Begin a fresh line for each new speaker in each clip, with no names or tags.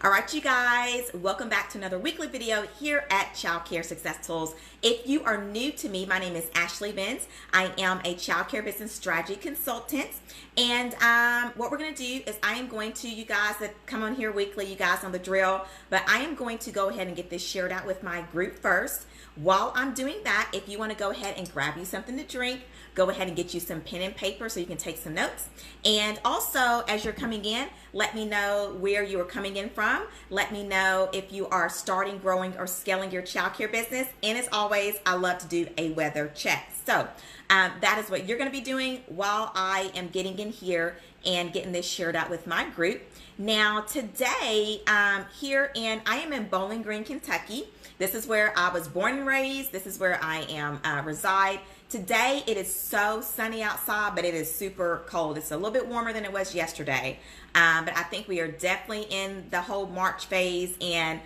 All right, you guys, welcome back to another weekly video here at Childcare Success Tools. If you are new to me, my name is Ashley Benz. I am a childcare business strategy consultant. And what we're going to do is I am going to, you guys that come on here weekly, you guys know the drill, but I am going to go ahead and get this shared out with my group first. While I'm doing that, if you want to go ahead and grab you something to drink, go ahead and get you some pen and paper so you can take some notes. And also, as you're coming in, let me know where you are coming in from. Let me know if you are starting, growing, or scaling your childcare business. And as always, I love to do a weather check. So that is what you're going to be doing while I am getting in here and getting this shared out with my group. Now, today, I am in Bowling Green, Kentucky. This is where I was born and raised. This is where I am reside. Today, it is so sunny outside, but it is super cold. It's a little bit warmer than it was yesterday. But I think we are definitely in the whole March phase and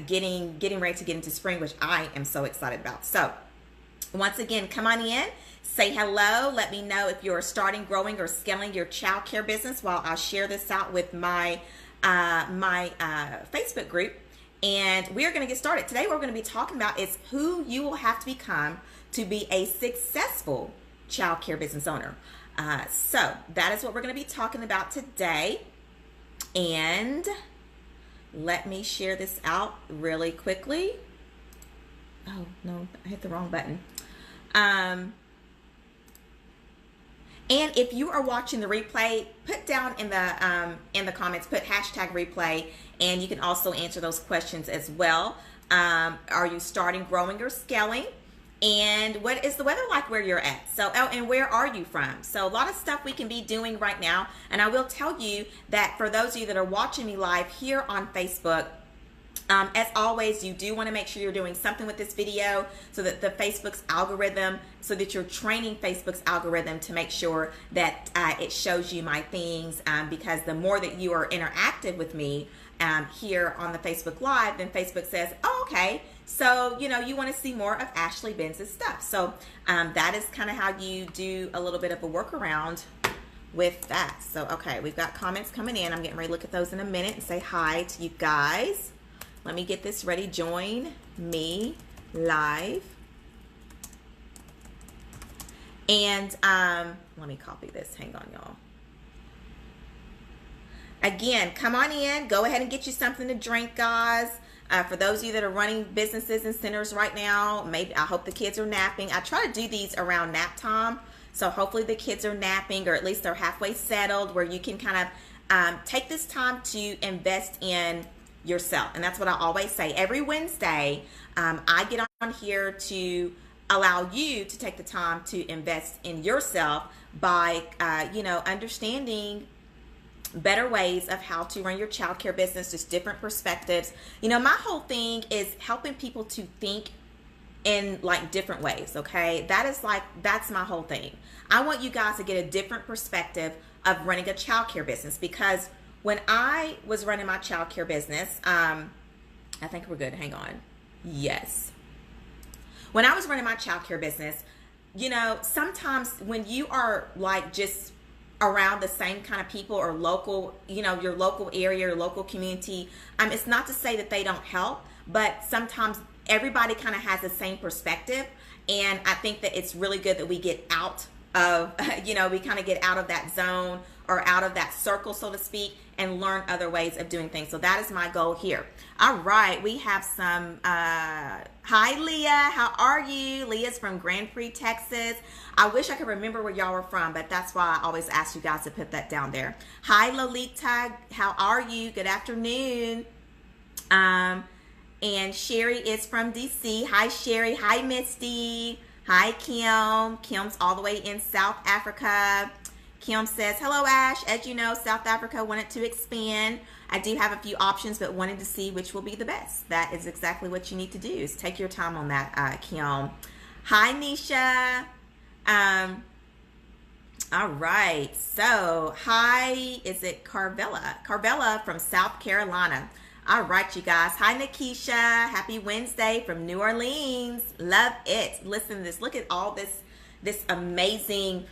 getting ready to get into spring, which I am so excited about. So once again, come on in, say hello. Let me know if you're starting, growing, or scaling your childcare business while I share this out with my Facebook group. And we are going to get started. Today, what we're going to be talking about is who you will have to become to be a successful childcare business owner. So that is what we're going to be talking about today. And let me share this out really quickly. Oh, no, I hit the wrong button. And if you are watching the replay, put down in the comments, put hashtag replay, and you can also answer those questions as well. Are you starting, growing, or scaling? And what is the weather like where you're at? So, and where are you from? So a lot of stuff we can be doing right now. And I will tell you that for those of you that are watching me live here on Facebook, as always, you do want to make sure you're doing something with this video so that the Facebook's algorithm, so that you're training Facebook's algorithm to make sure that it shows you my things, because the more that you are interactive with me here on the Facebook Live, then Facebook says, oh, okay, so, you want to see more of Ashley Benz's stuff. So that is kind of how you do a little bit of a workaround with that. So, okay, we've got comments coming in. I'm getting ready to look at those in a minute and say hi to you guys. Let me get this ready. Join me live. And let me copy this. Hang on, y'all. Again, come on in. Go ahead and get you something to drink, guys. For those of you that are running businesses and centers right now, maybe I hope the kids are napping. I try to do these around nap time. So hopefully the kids are napping, or at least they're halfway settled, where you can kind of take this time to invest in yourself. And that's what I always say. Every Wednesday, I get on here to allow you to take the time to invest in yourself by, understanding better ways of how to run your childcare business, just different perspectives. My whole thing is helping people to think in like different ways. Okay. That's my whole thing. I want you guys to get a different perspective of running a childcare business, because when I was running my childcare business, I think we're good. Hang on. Yes. When I was running my childcare business, sometimes when you are like just around the same kind of people or local, your local area, your local community, it's not to say that they don't help, but sometimes everybody kind of has the same perspective. And I think that it's really good that we get out of, we kind of get out of that zone or out of that circle, so to speak, and learn other ways of doing things. So that is my goal here. All right, we have some, hi Leah, how are you? Leah's from Grand Prix, Texas. I wish I could remember where y'all were from, but that's why I always ask you guys to put that down there. Hi Lolita, how are you? Good afternoon. And Sherry is from DC. Hi Sherry, hi Misty. Hi Kim. Kim's all the way in South Africa. Kim says, hello Ash. As you know, South Africa wanted to expand. I do have a few options, but wanted to see which will be the best. That is exactly what you need to do, is take your time on that, Kim. Hi Nisha. All right. So, hi, is it Carvella? Carvella from South Carolina. All right, you guys. Hi, Nikisha. Happy Wednesday from New Orleans. Love it. Listen to this. Look at all this amazing,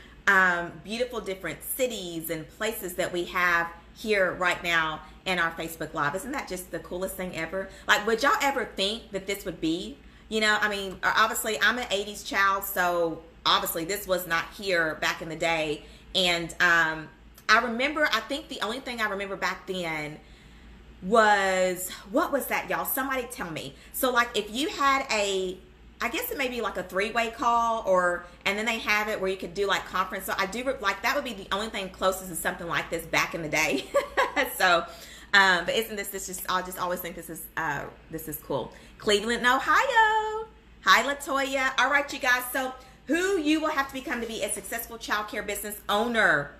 beautiful different cities and places that we have here right now in our Facebook Live. Isn't that just the coolest thing ever? Like, would y'all ever think that this would be? You know, I mean, obviously I'm an 80s child, so obviously this was not here back in the day. And I remember, I think the only thing I remember back then was, what was that, y'all? Somebody tell me. So like if you had I guess it may be like a 3-way call, and then they have it where you could do like conference. So I do like, that would be the only thing closest to something like this back in the day. So, but isn't this just, I just always think this is cool. Cleveland, Ohio. Hi, Latoya. All right, you guys. So who you will have to become to be a successful childcare business owner.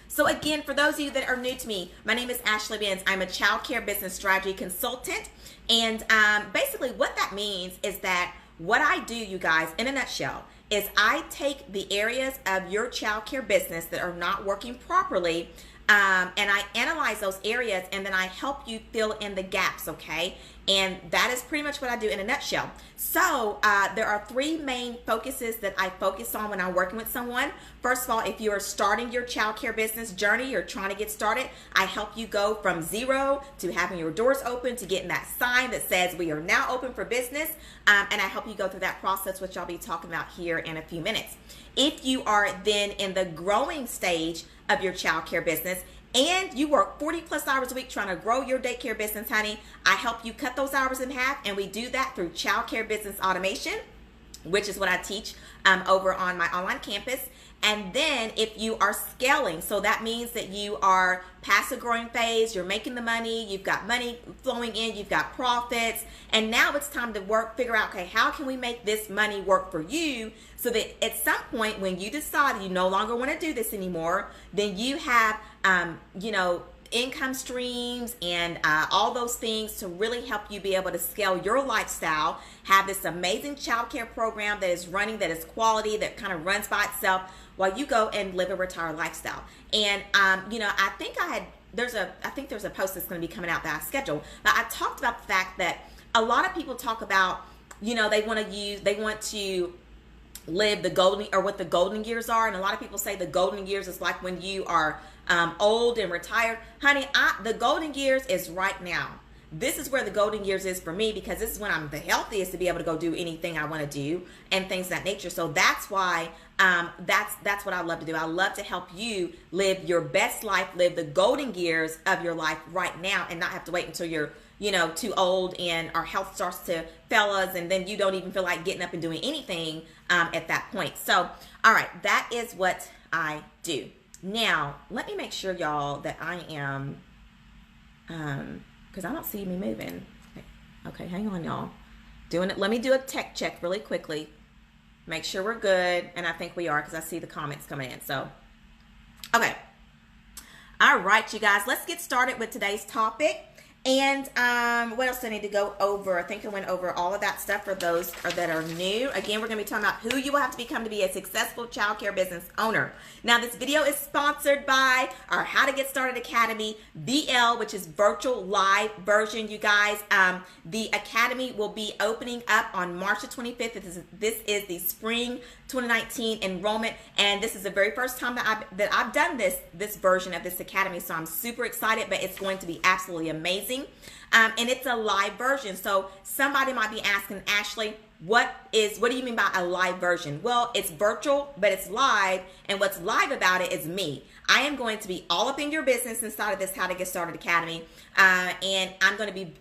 So again, for those of you that are new to me, my name is Ashley Benz. I'm a childcare business strategy consultant. And basically what that means is that what I do, you guys, in a nutshell, is I take the areas of your childcare business that are not working properly, and I analyze those areas, and then I help you fill in the gaps, okay? And that is pretty much what I do in a nutshell. So there are 3 main focuses that I focus on when I'm working with someone. First of all, if you are starting your childcare business journey, you're trying to get started, I help you go from 0 to having your doors open, to getting that sign that says we are now open for business. And I help you go through that process, which I'll be talking about here in a few minutes. If you are then in the growing stage of your childcare business, and you work 40 plus hours a week trying to grow your daycare business, honey, I help you cut those hours in half, and we do that through childcare business automation, which is what I teach over on my online campus. And then if you are scaling, so that means that you are past the growing phase, you're making the money, you've got money flowing in, you've got profits, and now it's time to figure out, okay, how can we make this money work for you, so that at some point when you decide you no longer want to do this anymore, then you have, income streams and all those things to really help you be able to scale your lifestyle, have this amazing childcare program that is running, that is quality, that kind of runs by itself while you go and live a retired lifestyle. And I think there's a post that's going to be coming out that I scheduled, but I talked about the fact that a lot of people talk about, they want to live the golden, or what the golden years are. And a lot of people say the golden years is like when you are old and retired. Honey, the golden years is right now. This is where the golden years is for me, because this is when I'm the healthiest to be able to go do anything I want to do and things of that nature. So that's why that's what I love to do. I love to help you live your best life, live the golden years of your life right now, and not have to wait until you're too old and our health starts to fail us, and then you don't even feel like getting up and doing anything at that point. So, all right, that is what I do. Now, let me make sure, y'all, that I am, because I don't see me moving. Okay, hang on, y'all. Doing it. Let me do a tech check really quickly. Make sure we're good, and I think we are, because I see the comments coming in. So, okay. All right, you guys, let's get started with today's topic. And what else do I need to go over? I think I went over all of that stuff for those that are new. Again, we're going to be talking about who you will have to become to be a successful childcare business owner. Now, this video is sponsored by our How to Get Started Academy, VL, which is virtual live version, you guys. The Academy will be opening up on March the 25th. This is the spring 2019 enrollment, and this is the very first time that I've done this version of this Academy, so I'm super excited, but it's going to be absolutely amazing. And it's a live version. So somebody might be asking, Ashley, what do you mean by a live version? Well, it's virtual, but it's live, and what's live about it is me. I am going to be all up in your business inside of this How to Get Started Academy, and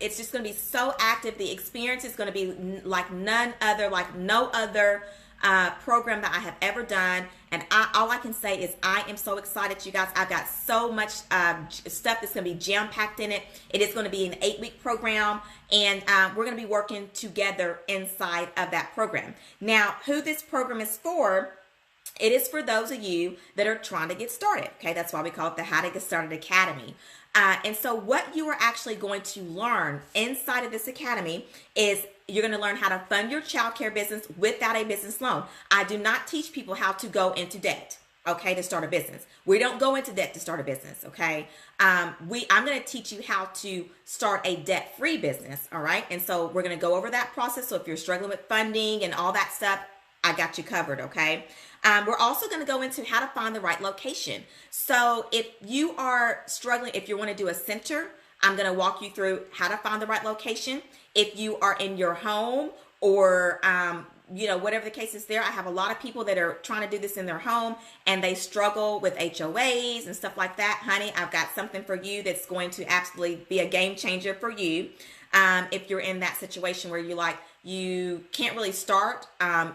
it's just going to be so active. The experience is going to be like no other program that I have ever done, and all I can say is I am so excited, you guys. I've got so much stuff that's going to be jam-packed in it. It is going to be an 8-week program, and we're going to be working together inside of that program. Now, who this program is for, it is for those of you that are trying to get started, okay? That's why we call it the How to Get Started Academy. And so what you are actually going to learn inside of this academy is you're going to learn how to fund your childcare business without a business loan. I do not teach people how to go into debt, okay, to start a business. We don't go into debt to start a business, okay? I'm going to teach you how to start a debt-free business, all right? And so we're going to go over that process. So if you're struggling with funding and all that stuff, I got you covered, okay? We're also going to go into how to find the right location. So if you are struggling, if you want to do a center, I'm going to walk you through how to find the right location. If you are in your home or, whatever the case is there, I have a lot of people that are trying to do this in their home and they struggle with HOAs and stuff like that. Honey, I've got something for you that's going to absolutely be a game changer for you. If you're in that situation where you can't really start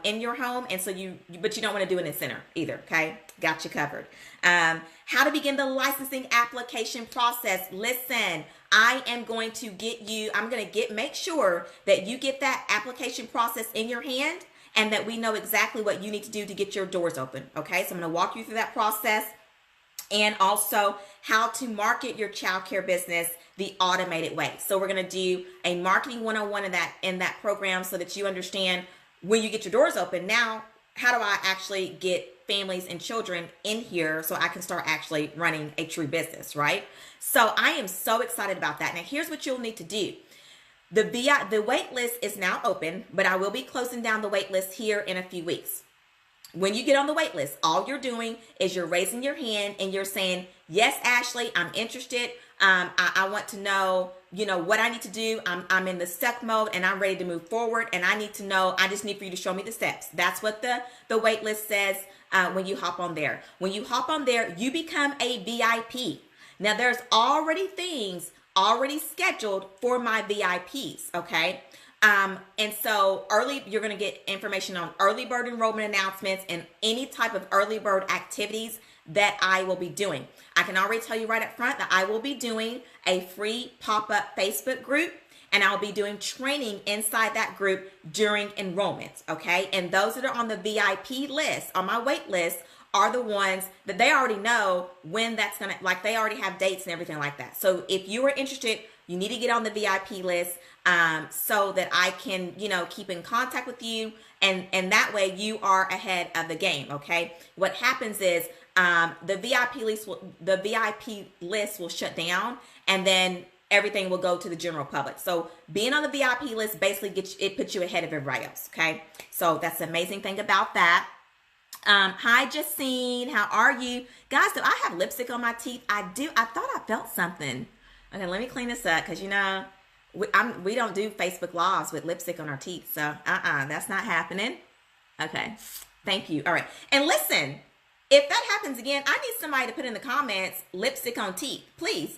in your home, and so but you don't want to do it in a center either, okay? Got you covered. How to begin the licensing application process. Listen, I am going to make sure that you get that application process in your hand and that we know exactly what you need to do to get your doors open, okay? So I'm going to walk you through that process, and also how to market your childcare business the automated way. So we're going to do a marketing 101 in that program so that you understand when you get your doors open. Now, how do I actually get families and children in here so I can start actually running a true business, right? So I am so excited about that. Now, here's what you'll need to do. The wait list is now open, but I will be closing down the wait list here in a few weeks. When you get on the wait list, all you're doing is you're raising your hand and you're saying, yes, Ashley, I'm interested. I want to know, what I need to do. I'm in the stuck mode and I'm ready to move forward. And I need to know, I just need for you to show me the steps. That's what the wait list says when you hop on there. When you hop on there, you become a VIP. Now, there's already things already scheduled for my VIPs, okay? And so you're going to get information on early bird enrollment announcements and any type of early bird activities that I will be doing. I can already tell you right up front that I will be doing a free pop-up Facebook group, and I'll be doing training inside that group during enrollment, okay? And those that are on the VIP list, on my wait list, are the ones that they already know when that's going to, they already have dates and everything like that. So if you are interested, you need to get on the VIP list so that I can, keep in contact with you. And that way you are ahead of the game, okay? What happens is the VIP list will shut down, and then everything will go to the general public. So being on the VIP list basically puts you ahead of everybody else, okay? So that's the amazing thing about that. Hi, Justine. How are you? Guys, do I have lipstick on my teeth? I do. I thought I felt something. Okay, let me clean this up because, we don't do Facebook Lives with lipstick on our teeth. So, that's not happening. Okay, thank you. All right. And listen, if that happens again, I need somebody to put in the comments, lipstick on teeth, please.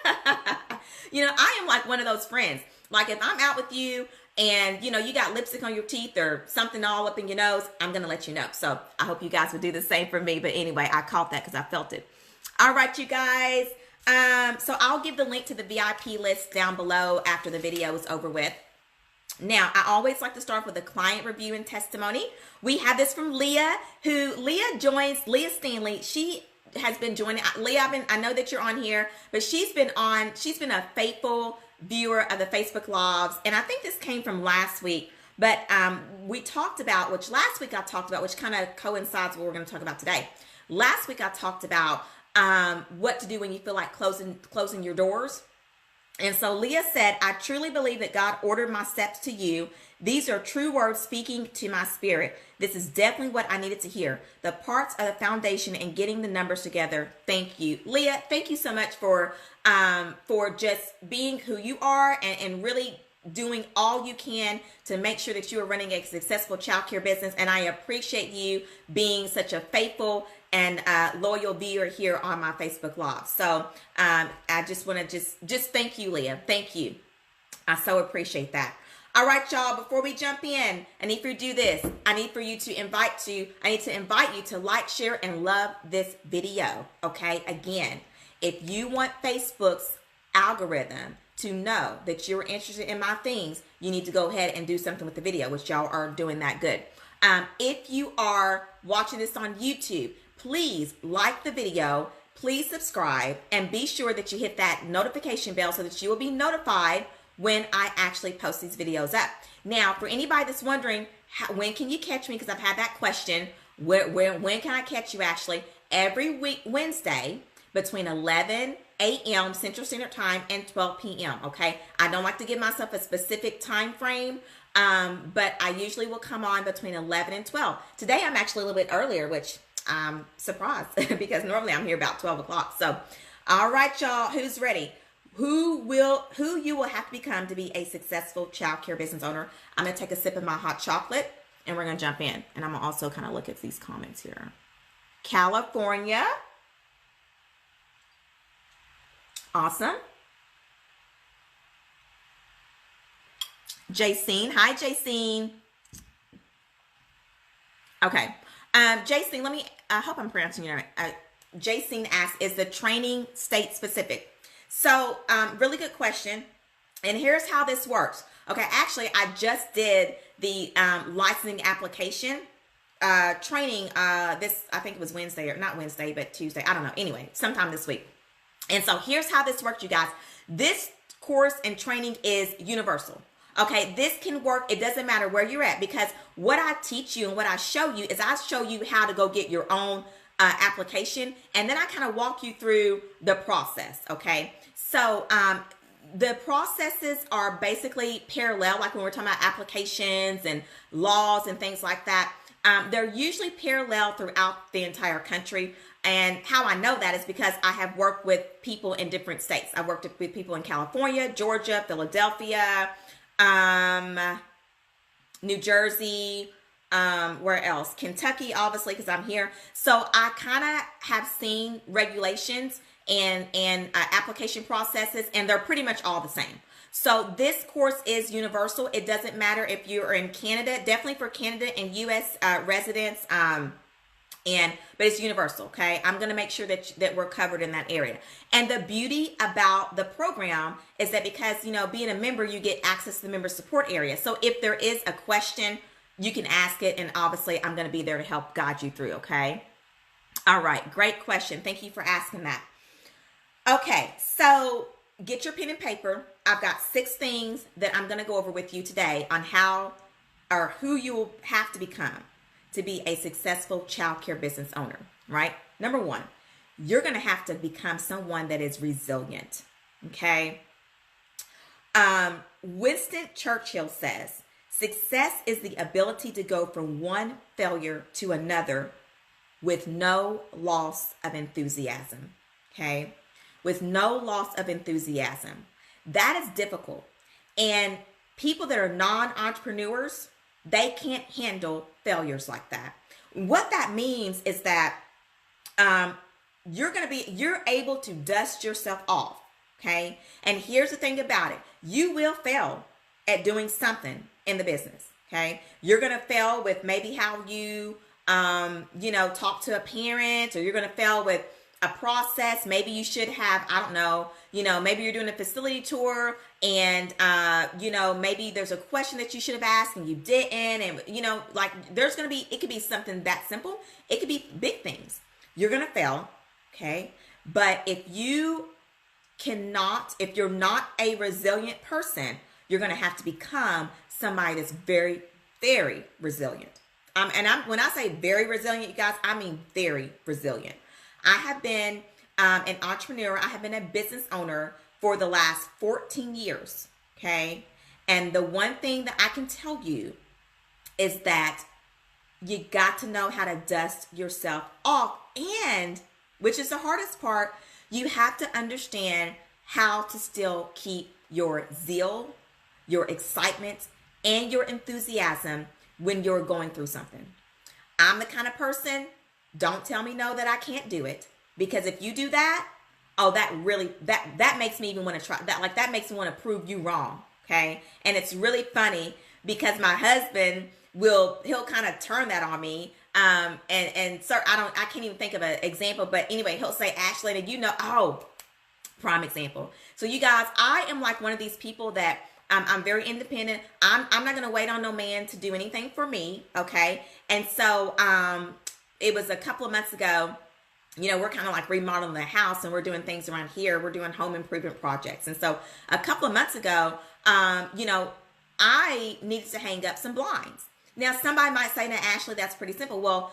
I am like one of those friends. Like if I'm out with you and, you got lipstick on your teeth or something all up in your nose, I'm going to let you know. So I hope you guys would do the same for me. But anyway, I caught that because I felt it. All right, you guys. So I'll give the link to the VIP list down below after the video is over with. Now, I always like to start with a client review and testimony. We have this from Leah, Leah Stanley. She has been joining. Leah, I know that you're on here, but she's been a faithful viewer of the Facebook Lives. And I think this came from last week, but we talked about, which last week I talked about, which kind of coincides with what we're going to talk about today. Last week I talked about what to do when you feel like closing your doors. And so Leah said, I truly believe that God ordered my steps to you. These are true words speaking to my spirit. This is definitely what I needed to hear. The parts of the foundation and getting the numbers together. Thank you. Leah, thank you so much for just being who you are and really doing all you can to make sure that you are running a successful childcare business. And I appreciate you being such a faithful and loyal viewer here on my Facebook Live. So I just want to just thank you, Leah. Thank you. I so appreciate that. All right, y'all, before we jump in, I need for you to do this. I need to invite you to like, share, and love this video. Okay, again, if you want Facebook's algorithm to know that you're interested in my things, you need to go ahead and do something with the video, which y'all are doing that good. If you are watching this on YouTube, please like the video, please subscribe, and be sure that you hit that notification bell so that you will be notified when I actually post these videos up. Now, for anybody that's wondering, when can you catch me? Because I've had that question. When can I catch you, Ashley? Every week, Wednesday, between 11 a.m. Central Standard Time and 12 p.m., okay? I don't like to give myself a specific time frame But I usually will come on between 11 and 12. Today I'm actually a little bit earlier, which I'm surprised because normally I'm here about 12 o'clock. So, all right, y'all, who's ready? Who you will have to become to be a successful child care business owner? I'm going to take a sip of my hot chocolate and we're going to jump in. And I'm going to also kind of look at these comments here. California. Awesome. Jacine. Hi, Jacine. Okay. Jacine, I hope I'm pronouncing your name. Jacine asks, is the training state specific? So, really good question. And here's how this works. Okay, actually, I just did the licensing application training. This, I think it was Wednesday, or not Wednesday, but Tuesday. I don't know. Anyway, sometime this week. And so here's how this works, you guys. This course and training is universal. Okay, this can work. It doesn't matter where you're at, because what I teach you and what I show you is I show you how to go get your own application, and then I kind of walk you through the process. Okay, so the processes are basically parallel, like when we're talking about applications and laws and things like that. They're usually parallel throughout the entire country. And how I know that is because I have worked with people in different states. I've worked with people in California, Georgia, Philadelphia, New Jersey, where else? Kentucky, obviously, because I'm here. So I kind of have seen regulations and application processes, and they're pretty much all the same. So this course is universal. It doesn't matter if you're in Canada, definitely for Canada and U.S. Residents, but it's universal. Okay, I'm going to make sure that we're covered in that area. And the beauty about the program is that because, being a member, you get access to the member support area. So if there is a question, you can ask it, and obviously I'm going to be there to help guide you through. Okay. All right. Great question. Thank you for asking that. Okay. So get your pen and paper. I've got 6 things that I'm going to go over with you today on how or who you will have to become to be a successful child care business owner, right? Number 1, you're going to have to become someone that is resilient, okay? Winston Churchill says, success is the ability to go from one failure to another with no loss of enthusiasm, okay? With no loss of enthusiasm. That is difficult. And people that are non-entrepreneurs, they can't handle failures like that. What that means is that you're able to dust yourself off, okay? And here's the thing about it. You will fail at doing something in the business, okay? You're going to fail with maybe how you, talk to a parent, or you're going to fail with a process. Maybe you should have, I don't know, maybe you're doing a facility tour and, maybe there's a question that you should have asked and you didn't. And, there's going to be, it could be something that simple. It could be big things. You're going to fail. Okay. But if you're not a resilient person, you're going to have to become somebody that's very, very resilient. When I say very resilient, you guys, I mean very resilient. I have been an entrepreneur. I have been a business owner for the last 14 years, okay? And the one thing that I can tell you is that you got to know how to dust yourself off. And, which is the hardest part, you have to understand how to still keep your zeal, your excitement, and your enthusiasm when you're going through something. I'm the kind of person, don't tell me no that I can't do it, because if you do that, that makes me even want to try that. Like, that makes me want to prove you wrong. Okay. And it's really funny because my husband he'll kind of turn that on me. And sir, I can't even think of an example, but anyway, he'll say, Ashley, prime example. So you guys, I am like one of these people that I'm very independent. I'm not going to wait on no man to do anything for me. Okay. And so, it was a couple of months ago, we're kind of like remodeling the house and we're doing things around here. We're doing home improvement projects. And so a couple of months ago, I needed to hang up some blinds. Now, somebody might say, now, Ashley, that's pretty simple. Well,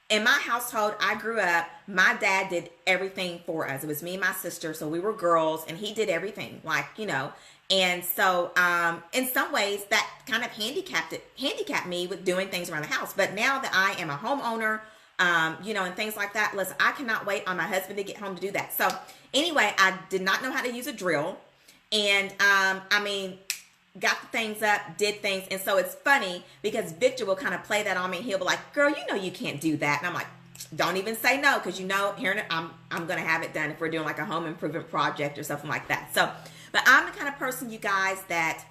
in my household, I grew up, my dad did everything for us. It was me and my sister, so we were girls, and he did everything, like, And so, in some ways, that kind of handicapped me with doing things around the house. But now that I am a homeowner, and things like that, listen, I cannot wait on my husband to get home to do that. So, anyway, I did not know how to use a drill, and got the things up, did things. And so it's funny because Victor will kind of play that on me. He'll be like, girl, you can't do that. And I'm like, don't even say no, because here I'm going to have it done if we're doing like a home improvement project or something like that. So, but I'm the kind of person, you guys, that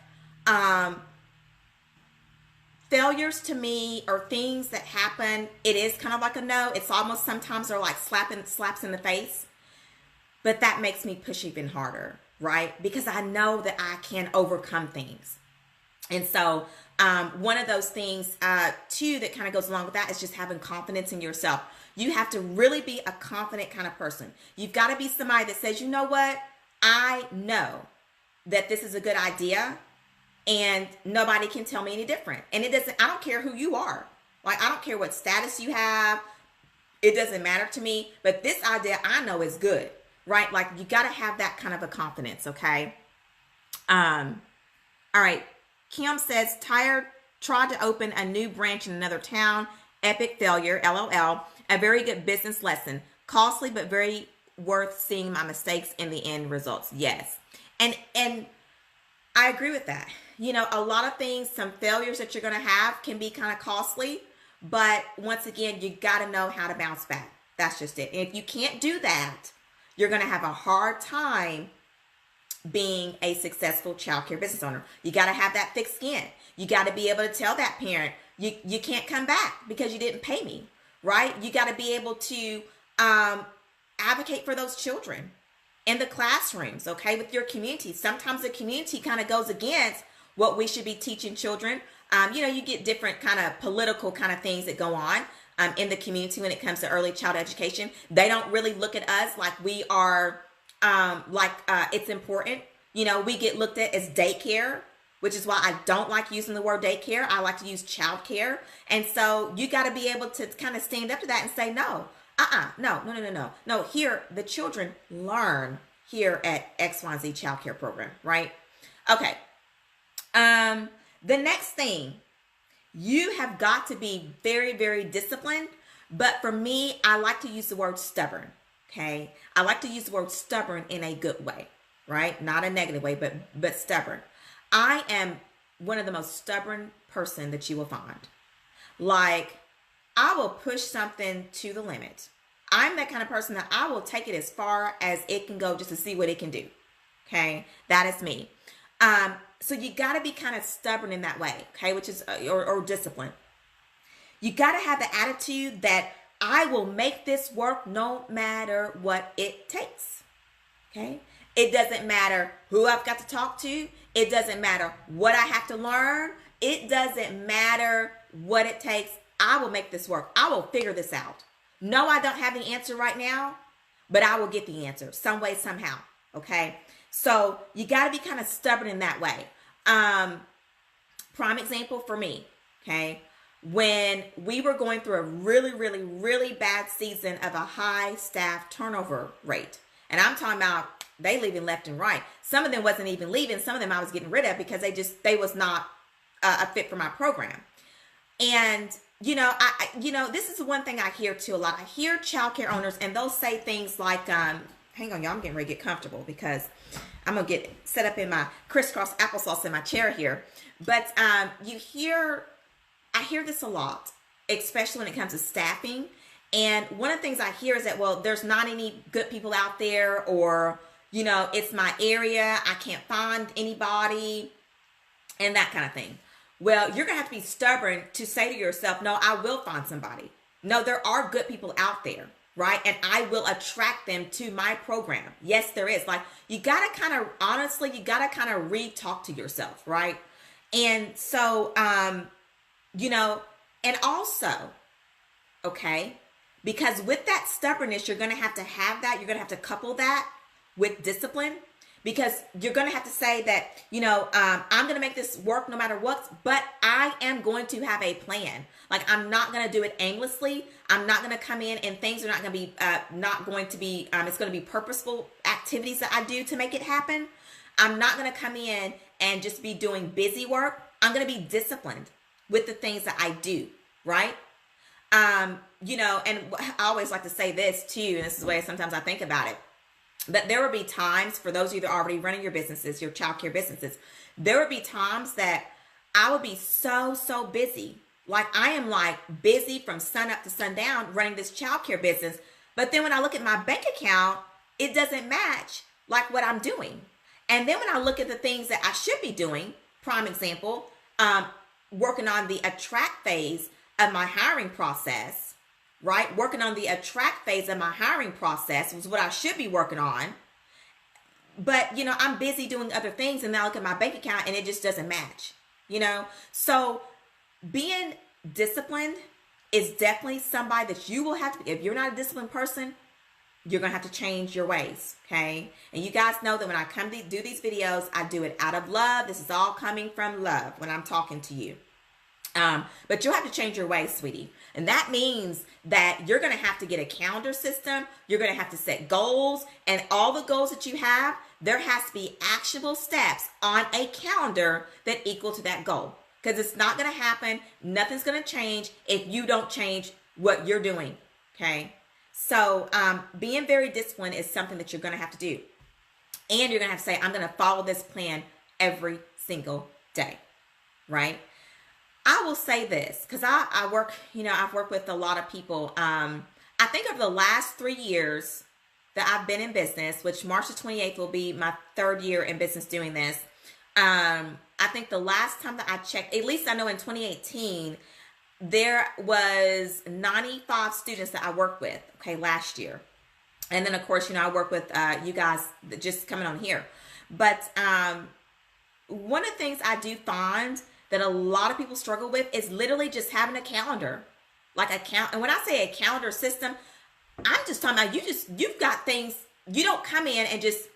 failures to me or things that happen, it is kind of like a no. It's almost sometimes they're like slaps in the face. But that makes me push even harder, right? Because I know that I can overcome things. And so one of those things, too, that kind of goes along with that is just having confidence in yourself. You have to really be a confident kind of person. You've got to be somebody that says, you know what? I know that this is a good idea and nobody can tell me any different. And I don't care who you are. Like, I don't care what status you have. It doesn't matter to me. But this idea I know is good. Right? Like, you got to have that kind of a confidence, okay? All right. Kim says, tried to open a new branch in another town. Epic failure, LOL. A very good business lesson. Costly, but very worth seeing my mistakes in the end results. Yes. And I agree with that. A lot of things, some failures that you're going to have can be kind of costly. But once again, you got to know how to bounce back. That's just it. And if you can't do that, you're going to have a hard time being a successful childcare business owner. You got to have that thick skin. You got to be able to tell that parent, you can't come back because you didn't pay me, right? You got to be able to advocate for those children in the classrooms, okay, with your community. Sometimes the community kind of goes against what we should be teaching children. You get different kind of political kind of things that go on in the community when it comes to early child education. They don't really look at us like we are, it's important. We get looked at as daycare, which is why I don't like using the word daycare. I like to use childcare. And so you got to be able to kind of stand up to that and say, no, no. Here, the children learn here at XYZ Childcare Program, right? Okay. The next thing, you have got to be very, very disciplined. But for me, I like to use the word stubborn, okay? I like to use the word stubborn in a good way, right? Not a negative way, but stubborn. I am one of the most stubborn person that you will find. Like, I will push something to the limit. I'm that kind of person that I will take it as far as it can go just to see what it can do, okay? That is me. So you got to be kind of stubborn in that way, okay, which is, or disciplined. You got to have the attitude that I will make this work no matter what it takes, okay? It doesn't matter who I've got to talk to. It doesn't matter what I have to learn. It doesn't matter what it takes. I will make this work. I will figure this out. No, I don't have the answer right now, but I will get the answer some way, somehow, okay? So you got to be kind of stubborn in that way. Prime example for me, okay? When we were going through a really, really, really bad season of a high staff turnover rate, and I'm talking about they leaving left and right. Some of them wasn't even leaving. Some of them I was getting rid of because they was not a fit for my program. And this is the one thing I hear too a lot. I hear childcare owners and they'll say things like, hang on, y'all, I'm getting ready to get comfortable because I'm going to get set up in my crisscross applesauce in my chair here. But I hear this a lot, especially when it comes to staffing. And one of the things I hear is that, well, there's not any good people out there, or, it's my area, I can't find anybody, and that kind of thing. Well, you're going to have to be stubborn to say to yourself, no, I will find somebody. No, there are good people out there, right? And I will attract them to my program. Yes, there is. Like, you got to kind of re-talk to yourself, right? And so, and also, okay, because with that stubbornness, you're going to have that. You're going to have to couple that with discipline, because you're going to have to say that, I'm going to make this work no matter what, but I am going to have a plan. Like, I'm not going to do it aimlessly. I'm not going to come in and things are not going to be, it's going to be purposeful activities that I do to make it happen. I'm not going to come in and just be doing busy work. I'm going to be disciplined with the things that I do, right? And I always like to say this too, and this is the way sometimes I think about it, that there will be times, for those of you that are already running your businesses, your childcare businesses, there will be times that I will be so busy. Like, I am like busy from sun up to sundown running this childcare business. But then when I look at my bank account, it doesn't match like what I'm doing. And then when I look at the things that I should be doing, prime example, working on the attract phase of my hiring process, right? Working on the attract phase of my hiring process was what I should be working on. But, I'm busy doing other things, and then I look at my bank account and it just doesn't match, So being disciplined is definitely somebody that you will have to, if you're not a disciplined person, you're going to have to change your ways, okay? And you guys know that when I come to do these videos, I do it out of love. This is all coming from love when I'm talking to you. But you'll have to change your ways, sweetie. And that means that you're going to have to get a calendar system. You're going to have to set goals, and all the goals that you have, there has to be actionable steps on a calendar that equal to that goal. Because it's not going to happen. Nothing's going to change if you don't change what you're doing, okay? So being very disciplined is something that you're going to have to do. And you're going to have to say, I'm going to follow this plan every single day, right? I will say this, because I work, I've worked with a lot of people. I think over the last 3 years that I've been in business, which March the 28th will be my 3rd year in business doing this. I think the last time that I checked, at least I know in 2018, there was 95 students that I worked with, okay, last year. And then, of course, I work with you guys just coming on here. But one of the things I do find that a lot of people struggle with is literally just having a calendar, and when I say a calendar system, I'm just talking about you've got things, you don't come in and just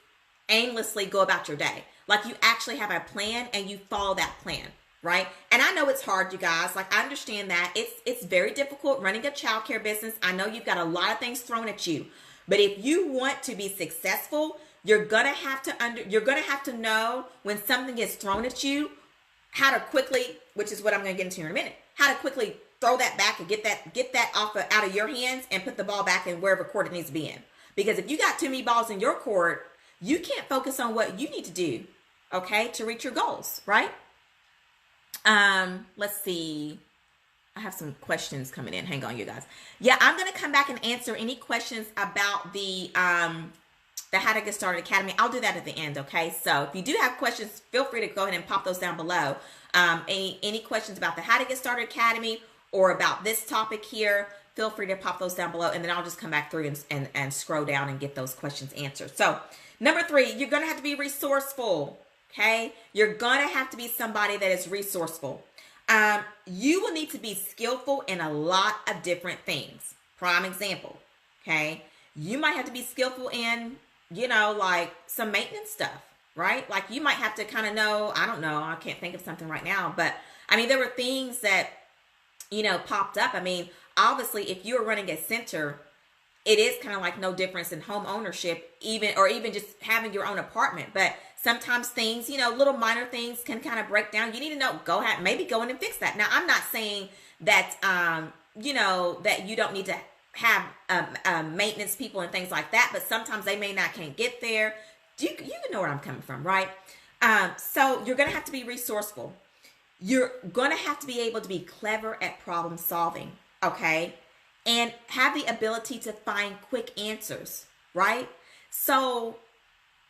aimlessly go about your day. Like, you actually have a plan and you follow that plan, right? And I know it's hard, you guys. Like, I understand that it's very difficult running a childcare business. I know you've got a lot of things thrown at you, but if you want to be successful, you're gonna have to know when something gets thrown at you, how to quickly, which is what I'm going to get into in a minute, how to quickly throw that back and get that out of your hands and put the ball back in wherever court it needs to be in. Because if you got too many balls in your court, you can't focus on what you need to do, okay, to reach your goals, right? Let's see. I have some questions coming in. Hang on, you guys. Yeah, I'm going to come back and answer any questions about the How to Get Started Academy. I'll do that at the end, okay? So if you do have questions, feel free to go ahead and pop those down below. Any questions about the How to Get Started Academy or about this topic here, feel free to pop those down below, and then I'll just come back through and scroll down and get those questions answered. So number 3, you're going to have to be resourceful, okay? You're going to have to be somebody that is resourceful. You will need to be skillful in a lot of different things. Prime example, okay? You might have to be skillful in, like some maintenance stuff, right? Like, you might have to kind of know, I don't know, I can't think of something right now, but I mean, there were things that, popped up. I mean, obviously, if you're running a center, it is kind of like no difference in home ownership, even just having your own apartment. But sometimes things, little minor things can kind of break down. You need to know, go in and fix that. Now, I'm not saying that, that you don't need to have maintenance people and things like that, but sometimes they can't get there. You know where I'm coming from, right? So you're going to have to be resourceful. You're going to have to be able to be clever at problem solving, okay? And have the ability to find quick answers, right? So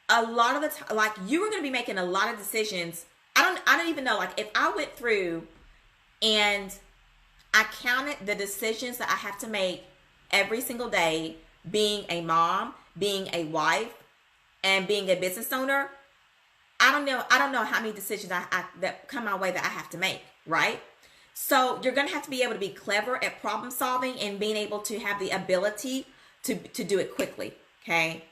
a lot of the time, like, you are going to be making a lot of decisions. I don't even know, like, if I went through and I counted the decisions that I have to make every single day, being a mom, being a wife, and being a business owner, I don't know how many decisions that come my way that I have to make, right? So you're going to have to be able to be clever at problem solving and being able to have the ability to do it quickly, okay?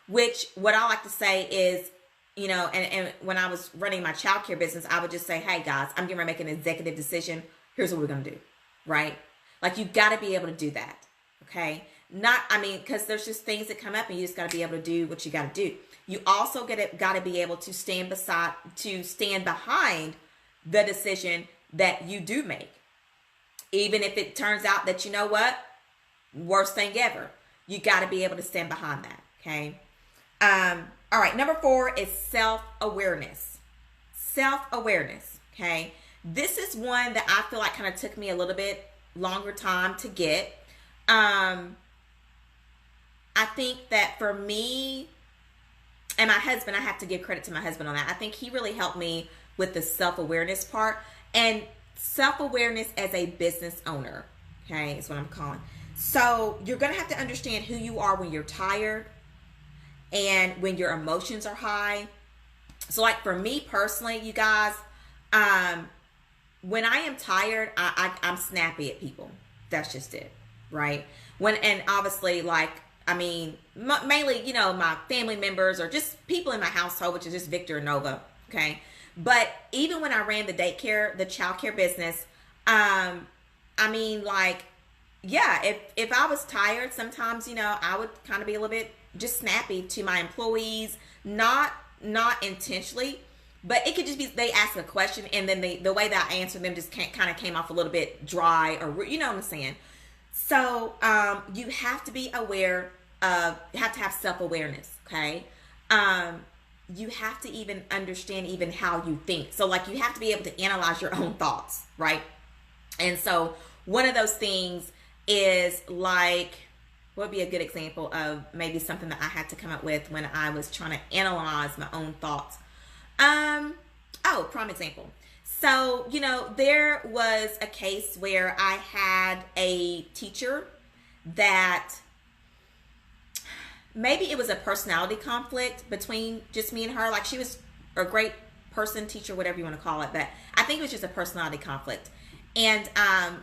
Which, what I like to say is, and when I was running my childcare business, I would just say, hey guys, I'm going to make an executive decision. Here's what we're going to do, right? Like, you got to be able to do that, okay? Because there's just things that come up and you just got to be able to do what you got to do. You also got to be able to stand behind the decision that you do make. Even if it turns out that, you know what, worst thing ever, you got to be able to stand behind that, okay? All right, number 4 is self-awareness. Self-awareness, okay? This is one that I feel like kind of took me a little bit longer time to get. I think that for me and my husband, I have to give credit to my husband on that. I think he really helped me with the self-awareness part, and self-awareness as a business owner, okay, is what I'm calling. So you're going to have to understand who you are when you're tired and when your emotions are high. So like for me personally, you guys, when I am tired, I'm snappy at people. That's just it, right? And obviously, like, mainly, my family members or just people in my household, which is just Victor and Nova, okay? But even when I ran the childcare business, if I was tired, sometimes, I would kind of be a little bit just snappy to my employees, not intentionally, but it could just be they ask a question and then the way that I answered them just kind of came off a little bit dry, or you know what I'm saying. So you have to be aware of, you have to have self-awareness, okay? You have to even understand even how you think. So like you have to be able to analyze your own thoughts, right? And so one of those things is like, what would be a good example of maybe something that I had to come up with when I was trying to analyze my own thoughts? Prime example. So, there was a case where I had a teacher that maybe it was a personality conflict between just me and her. Like, she was a great person, teacher, whatever you want to call it, but I think it was just a personality conflict. And, I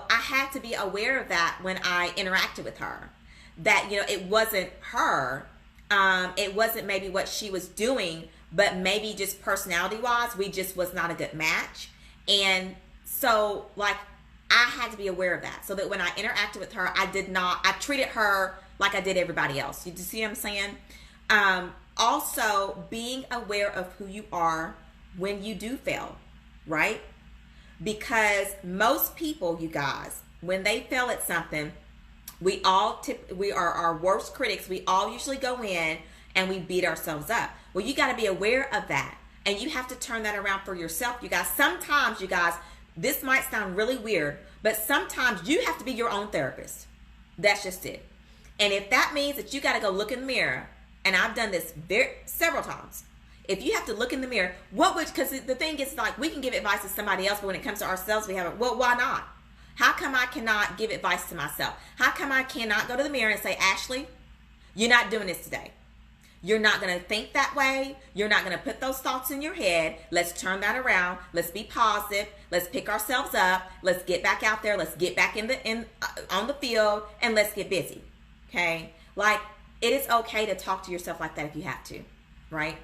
had to be aware of that when I interacted with her, that, it wasn't her. It wasn't maybe what she was doing, but maybe just personality wise, we just was not a good match. And so like, I had to be aware of that, so that when I interacted with her, I treated her like I did everybody else. You see what I'm saying? Also being aware of who you are when you do fail, right? Because most people, you guys, when they fail at something, we are our worst critics. We all usually go in and we beat ourselves up. Well, you got to be aware of that, and you have to turn that around for yourself, you guys. Sometimes, you guys, this might sound really weird, but sometimes you have to be your own therapist. That's just it. And if that means that you got to go look in the mirror, and I've done this several times. If you have to look in the mirror, because the thing is, like, we can give advice to somebody else, but when it comes to ourselves, why not? How come I cannot give advice to myself? How come I cannot go to the mirror and say, Ashley, you're not doing this today. You're not going to think that way. You're not going to put those thoughts in your head. Let's turn that around. Let's be positive. Let's pick ourselves up. Let's get back out there. Let's get back on the field, and let's get busy. Okay? Like, it is okay to talk to yourself like that if you have to, right?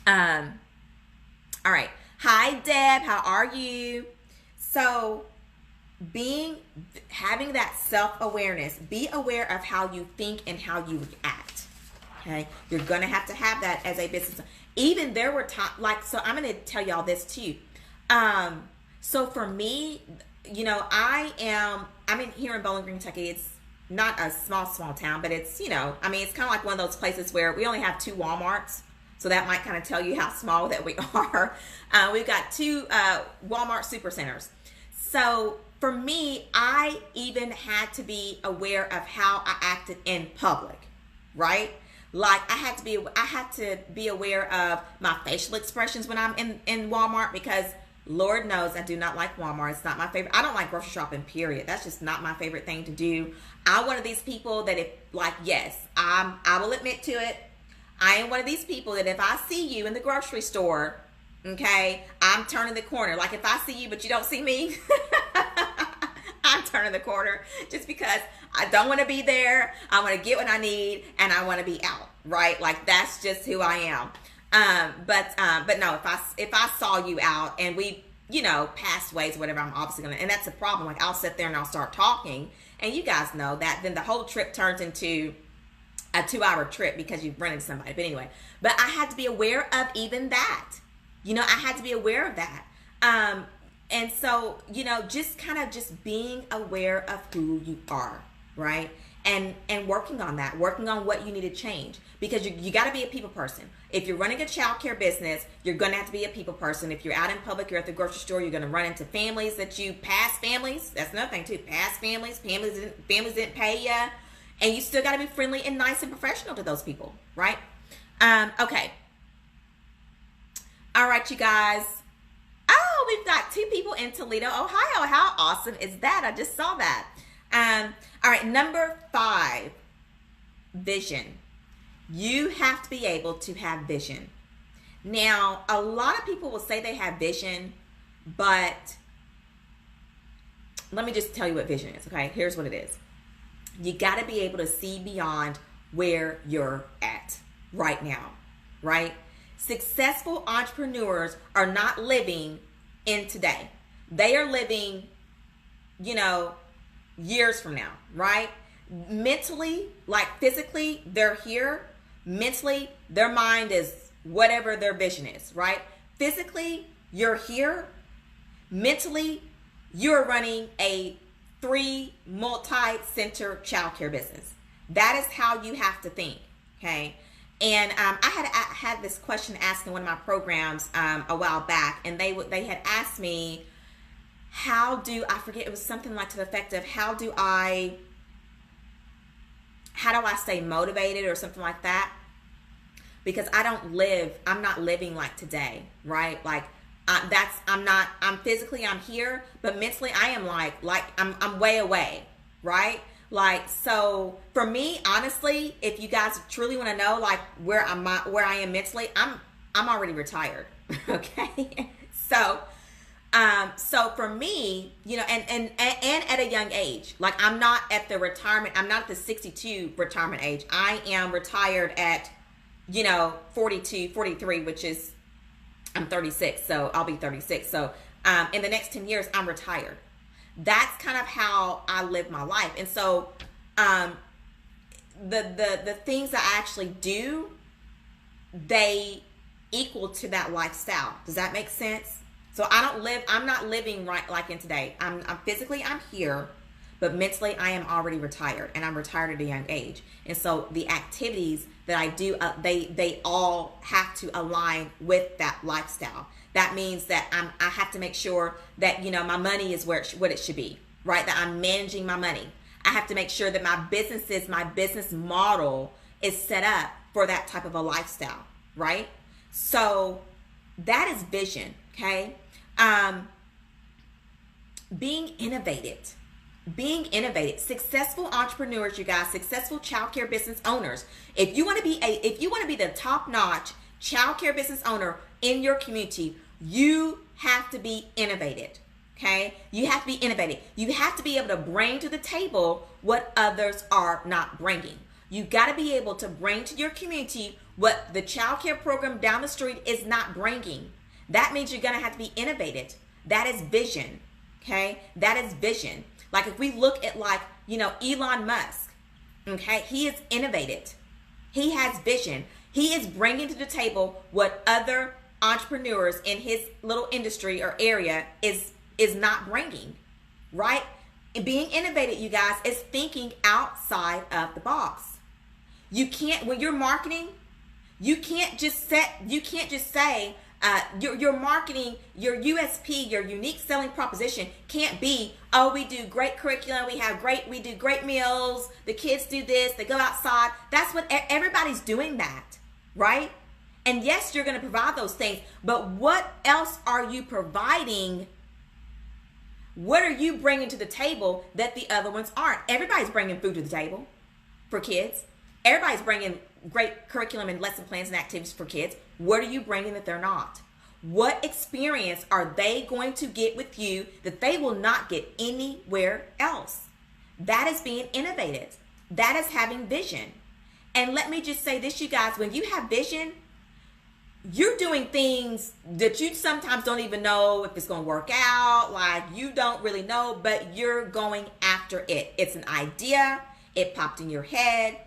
All right. Hi, Deb. How are you? So, having that self-awareness, be aware of how you think and how you react. Okay, you're gonna have to have that as a business. Even there were times, so I'm gonna tell y'all this too. So for me, I'm here in Bowling Green, Kentucky. It's not a small town, but it's, it's kind of like one of those places where we only have 2 Walmarts. So that might kind of tell you how small that we are. We've got 2 Walmart supercenters. So for me, I even had to be aware of how I acted in public, right? Like, I had to be aware of my facial expressions when I'm in Walmart, because Lord knows I do not like Walmart. It's not my favorite. I don't like grocery shopping, period. That's just not my favorite thing to do. I'm one of these people that I will admit to it. I am one of these people that if I see you in the grocery store, okay, I'm turning the corner. Like, if I see you but you don't see me, I'm turning the corner, just because I don't want to be there. I want to get what I need, and I want to be out, right? Like, that's just who I am. But no, if I saw you out and we, passed ways or whatever, I'm obviously gonna, and that's the problem. Like, I'll sit there and I'll start talking, and you guys know that then the whole trip turns into a 2-hour trip because you've run into somebody. But anyway, but I had to be aware of even that. I had to be aware of that. And so, just kind of just being aware of who you are, right? And working on that, working on what you need to change, because you got to be a people person. If you're running a childcare business, you're going to have to be a people person. If you're out in public, you're at the grocery store, you're going to run into families that you past families. That's another thing too. Past families didn't pay you, and you still got to be friendly and nice and professional to those people, right? Okay. All right, you guys. Oh, we've got 2 people in Toledo, Ohio. How awesome is that? I just saw that. All right, number 5, vision. You have to be able to have vision. Now, a lot of people will say they have vision, but let me just tell you what vision is, okay? Here's what it is. You got to be able to see beyond where you're at right now, right? Successful entrepreneurs are not living in today. They are living, years from now, right? Mentally, like physically, they're here. Mentally, their mind is whatever their vision is, right? Physically, you're here. Mentally, you're running a 3 multi-center childcare business. That is how you have to think, okay? And I had this question asked in one of my programs a while back, and they had asked me, I forget, it was something like to the effect of how do I stay motivated or something like that? Because I'm not living like today, right? Like I'm physically, I'm here, but mentally I am like I'm way away, right? Like, so for me, honestly, if you guys truly want to know like where I am mentally, I'm already retired. Okay. So for me, and at a young age, like I'm not at the 62 retirement age. I am retired at, 42, 43, which is, I'm 36. So I'll be 36. So, in the next 10 years, I'm retired. That's kind of how I live my life. And so, the things I actually do, they equal to that lifestyle. Does that make sense? So I'm not living right like in today. I'm physically, I'm here, but mentally I am already retired, and I'm retired at a young age. And so the activities that I do, they all have to align with that lifestyle. That means that I have to make sure that, my money is what it should be, right? That I'm managing my money. I have to make sure that my business model is set up for that type of a lifestyle, right? So that is vision, okay? Being innovative. Successful entrepreneurs, you guys, successful childcare business owners. If you want to be the top-notch childcare business owner in your community, you have to be innovative. Okay? You have to be innovative. You have to be able to bring to the table what others are not bringing. You got to be able to bring to your community what the childcare program down the street is not bringing. That means you're going to have to be innovative. That is vision. Okay? That is vision. Like if we look at Elon Musk, okay? He is innovative. He has vision. He is bringing to the table what other entrepreneurs in his little industry or area is not bringing, right? And being innovative, you guys, is thinking outside of the box. You can't, when you're marketing, you can't just say, your marketing, your USP, your unique selling proposition can't be, oh, we do great curriculum, we do great meals, the kids do this, they go outside. That's what everybody's doing that, right? And yes, you're going to provide those things, but what else are you providing? What are you bringing to the table that the other ones aren't? Everybody's bringing food to the table for kids. Everybody's bringing great curriculum and lesson plans and activities for kids. What are you bringing that they're not? What experience are they going to get with you that they will not get anywhere else? That is being innovative. That is having vision. And let me just say this, you guys, when you have vision, you're doing things that you sometimes don't even know if it's going to work out. Like, you don't really know, but you're going after it. It's an idea. It popped in your head.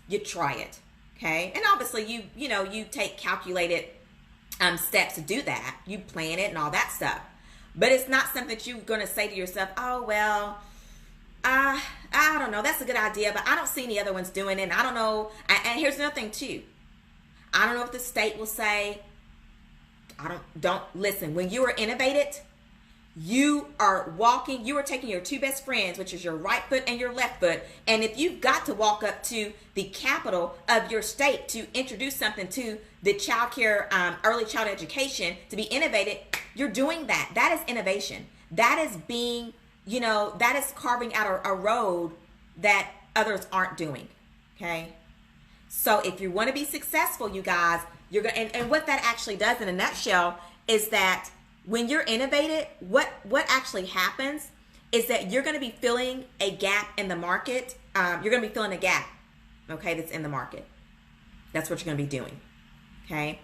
You try it. Okay. And obviously you take calculated steps to do that. You plan it and all that stuff. But it's not something that you're going to say to yourself, oh, well, I don't know. That's a good idea, but I don't see any other ones doing it. And I don't know. And here's another thing too. I don't know if the state will say, don't listen. When you are innovated, you are taking your two best friends, which is your right foot and your left foot. And if you've got to walk up to the capital of your state to introduce something to the child care, early child education, to be innovated, you're doing that. That is innovation. That is being, that is carving out a road that others aren't doing. Okay. So if you want to be successful, you guys, you're going to, and what that actually does in a nutshell is that when you're innovative, what actually happens is that you're going to be filling a gap in the market. You're going to be filling a gap, okay, that's in the market. That's what you're going to be doing, okay?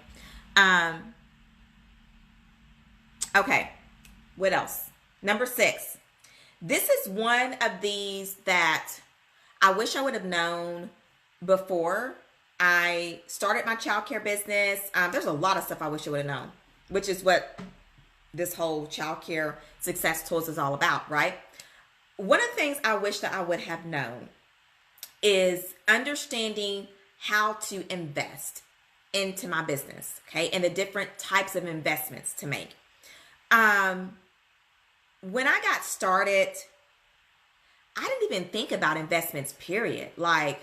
Okay, what else? Number 6. This is one of these that I wish I would have known before I started my childcare business. There's a lot of stuff I wish I would have known, which is what this whole childcare success tools is all about, right? One of the things I wish that I would have known is understanding how to invest into my business, okay, and the different types of investments to make. When I got started, I didn't even think about investments, period. Like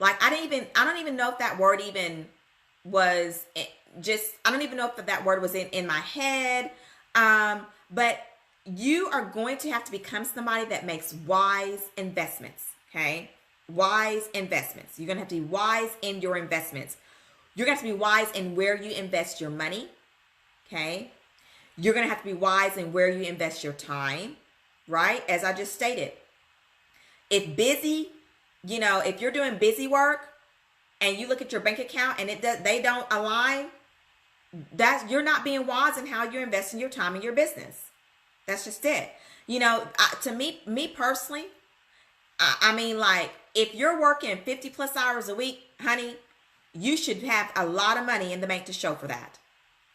I don't even know if that word even was I don't even know if that word was in my head. But you are going to have to become somebody that makes wise investments. Okay. Wise investments. You're going to have to be wise in your investments. You're going to have to be wise in where you invest your money. Okay. You're going to have to be wise in where you invest your time, right? As I just stated, if you're doing busy work and you look at your bank account and they don't align, you're not being wise in how you're investing your time in your business. That's just it. To me personally, I mean, like, if you're working 50 plus hours a week, honey, you should have a lot of money in the bank to show for that.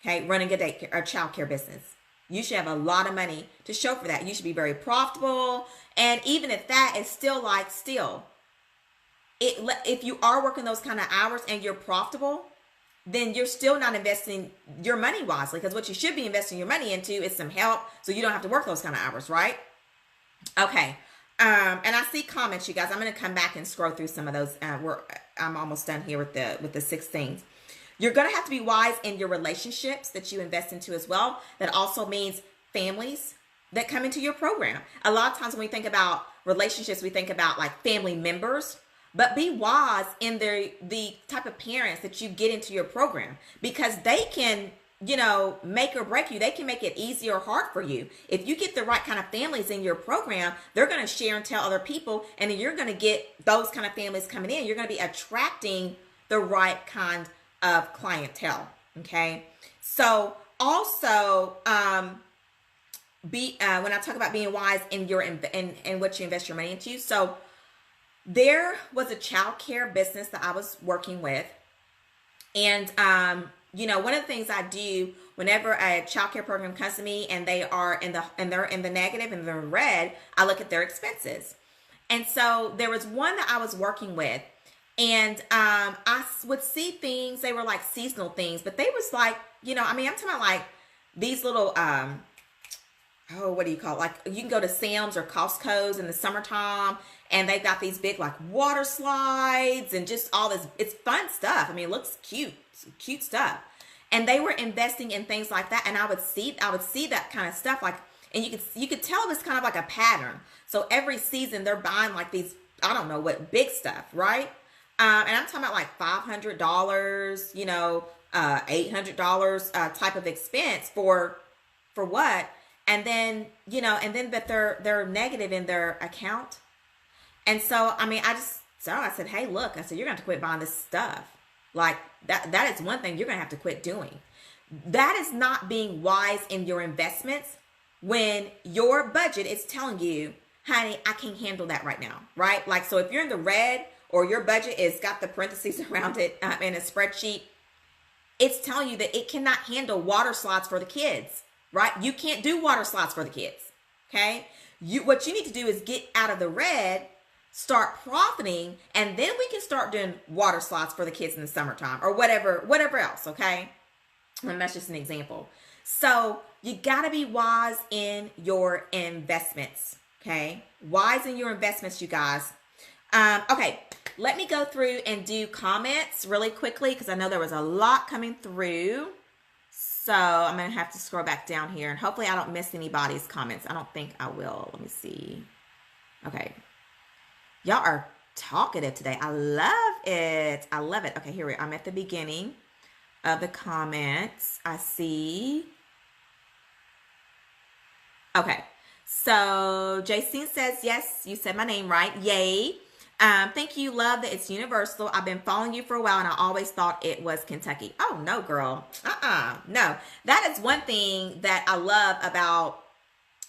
Okay, running a child care business. You should have a lot of money to show for that. You should be very profitable. And even if that is if you are working those kind of hours and you're profitable, then you're still not investing your money wisely, because what you should be investing your money into is some help so you don't have to work those kind of hours, right? Okay. And I see comments, you guys. I'm going to come back and scroll through some of those. I'm almost done here with the 6 things. You're going to have to be wise in your relationships that you invest into as well. That also means families that come into your program. A lot of times when we think about relationships, we think about like family members, but be wise in the type of parents that you get into your program, because they can, make or break you. They can make it easy or hard for you. If you get the right kind of families in your program, they're going to share and tell other people, and then you're going to get those kind of families coming in. You're going to be attracting the right kind of clientele. Okay. So also, when I talk about being wise in in what you invest your money into. So there was a child care business that I was working with. And, one of the things I do whenever a child care program comes to me and they're in the negative and they're in red, I look at their expenses. And so there was one that I was working with, and I would see things, they were like seasonal things, but they was like, I'm talking about like these little, what do you call it? Like, you can go to Sam's or Costco's in the summertime, and they've got these big like water slides and just all this. It's fun stuff. I mean, it looks cute, some cute stuff. And they were investing in things like that, and I would see that kind of stuff, like, and you could tell it was kind of like a pattern. So every season they're buying like these, I don't know what, big stuff, right? And I'm talking about like $500, $800 type of expense for what? And then, but they're negative in their account. And so, I said, hey, look, you're going to have to quit buying this stuff. Like that is one thing you're going to have to quit doing. That is not being wise in your investments when your budget is telling you, honey, I can't handle that right now, right? Like, so if you're in the red or your budget is got the parentheses around it in a spreadsheet, it's telling you that it cannot handle water slides for the kids, right? You can't do water slides for the kids, okay? What you need to do is get out of the red, start profiting, and then we can start doing water slides for the kids in the summertime or whatever else, okay? And that's just an example. So you got to be wise in your investments, okay? Wise in your investments, you guys. Okay, let me go through and do comments really quickly because I know there was a lot coming through. So I'm going to have to scroll back down here and hopefully I don't miss anybody's comments. I don't think I will. Let me see. Okay. Y'all are talkative today. I love it. I love it. Okay, here we are. I'm at the beginning of the comments. I see. Okay. So Jacine says, yes, you said my name right. Yay. Thank you. Love that it's universal. I've been following you for a while and I always thought it was Kentucky. Oh, no, girl. No. That is one thing that I love about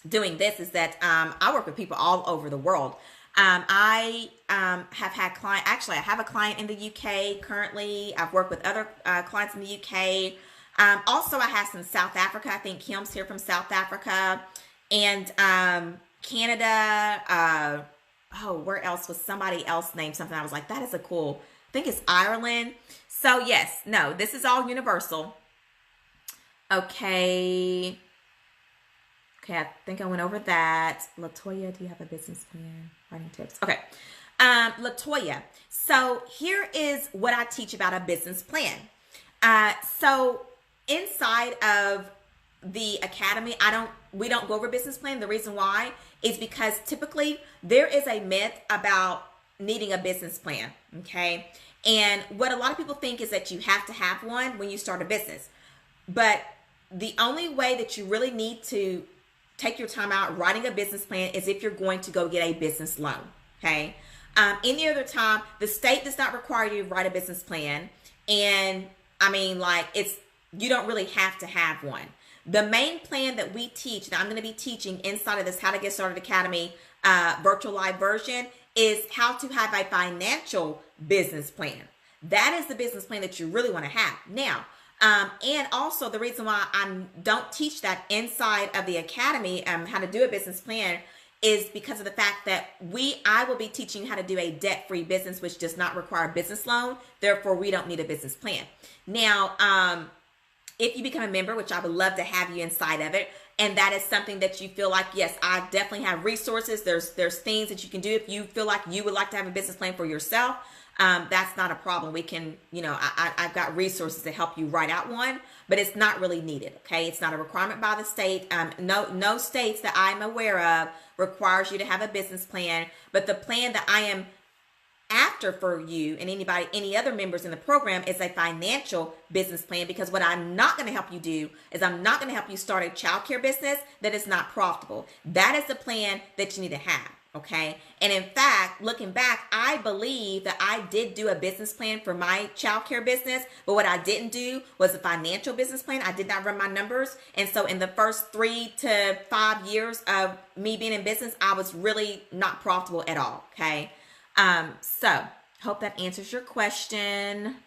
doing this is that I work with people all over the world. I have had clients, actually I have a client in the UK currently. I've worked with other clients in the UK. Also, I have some South Africa. I think Kim's here from South Africa. And Canada, where else was somebody else named something? I was like, that is a cool, I think it's Ireland. So yes, no, this is all universal. Okay, I think I went over that. Latoya, do you have a business plan? Writing tips. Okay, Latoya. So here is what I teach about a business plan. So inside of the academy, we don't go over business plan. The reason why is because typically there is a myth about needing a business plan, okay? And what a lot of people think is that you have to have one when you start a business. But the only way that you really need to take your time out writing a business plan is if you're going to go get a business loan, okay? Any other time, the state does not require you to write a business plan. And I mean, like, you don't really have to have one. The main plan that we teach, that I'm going to be teaching inside of this How to Get Started Academy virtual live version, is how to have a financial business plan. That is the business plan that you really want to have. Now, and also the reason why I don't teach that inside of the academy, how to do a business plan, is because of the fact that I will be teaching you how to do a debt-free business, which does not require a business loan. Therefore, we don't need a business plan. Now, if you become a member, which I would love to have you inside of it, and that is something that you feel like, yes, I definitely have resources. There's things that you can do. If you feel like you would like to have a business plan for yourself, that's not a problem. We can, I've got resources to help you write out one, but it's not really needed. Okay. It's not a requirement by the state. No states that I'm aware of requires you to have a business plan, but the plan that I am after for you and any other members in the program is a financial business plan, because what I'm not going to help you do is I'm not going to help you start a childcare business that is not profitable. That is the plan that you need to have. Okay. And in fact, looking back, I believe that I did do a business plan for my childcare business, but what I didn't do was a financial business plan. I did not run my numbers. And so in the first 3 to 5 years of me being in business, I was really not profitable at all. Okay. So hope that answers your question.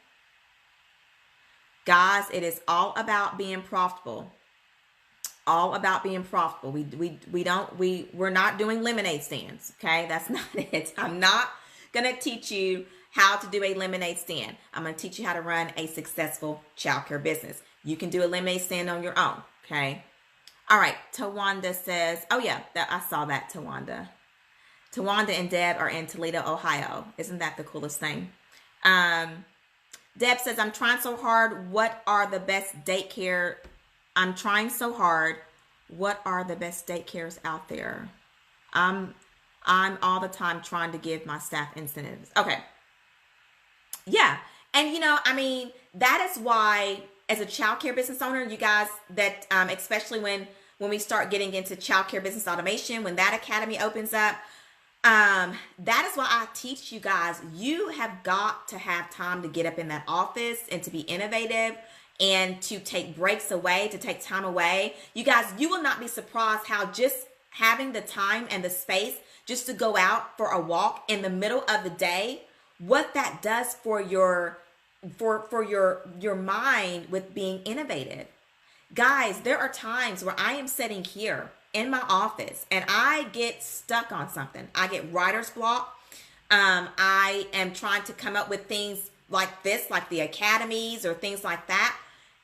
Guys, it is all about being profitable. All about being profitable. We're not doing lemonade stands. Okay. That's not it. I'm not going to teach you how to do a lemonade stand. I'm going to teach you how to run a successful childcare business. You can do a lemonade stand on your own. Okay. All right. Tawanda says, oh yeah, I saw that. Tawanda and Deb are in Toledo, Ohio. Isn't that the coolest thing? Deb says, I'm trying so hard. What are the best daycare? I'm trying so hard. What are the best daycares out there? I'm all the time trying to give my staff incentives. Okay. Yeah. And that is why as a childcare business owner, you guys, that especially when we start getting into childcare business automation, when that academy opens up, That is why I teach you guys, you have got to have time to get up in that office and to be innovative and to take breaks away, to take time away. You guys, you will not be surprised how just having the time and the space just to go out for a walk in the middle of the day, what that does for your mind with being innovative. Guys, there are times where I am sitting here in my office and I get stuck on something. I get writer's block. I am trying to come up with things like this, like the academies or things like that.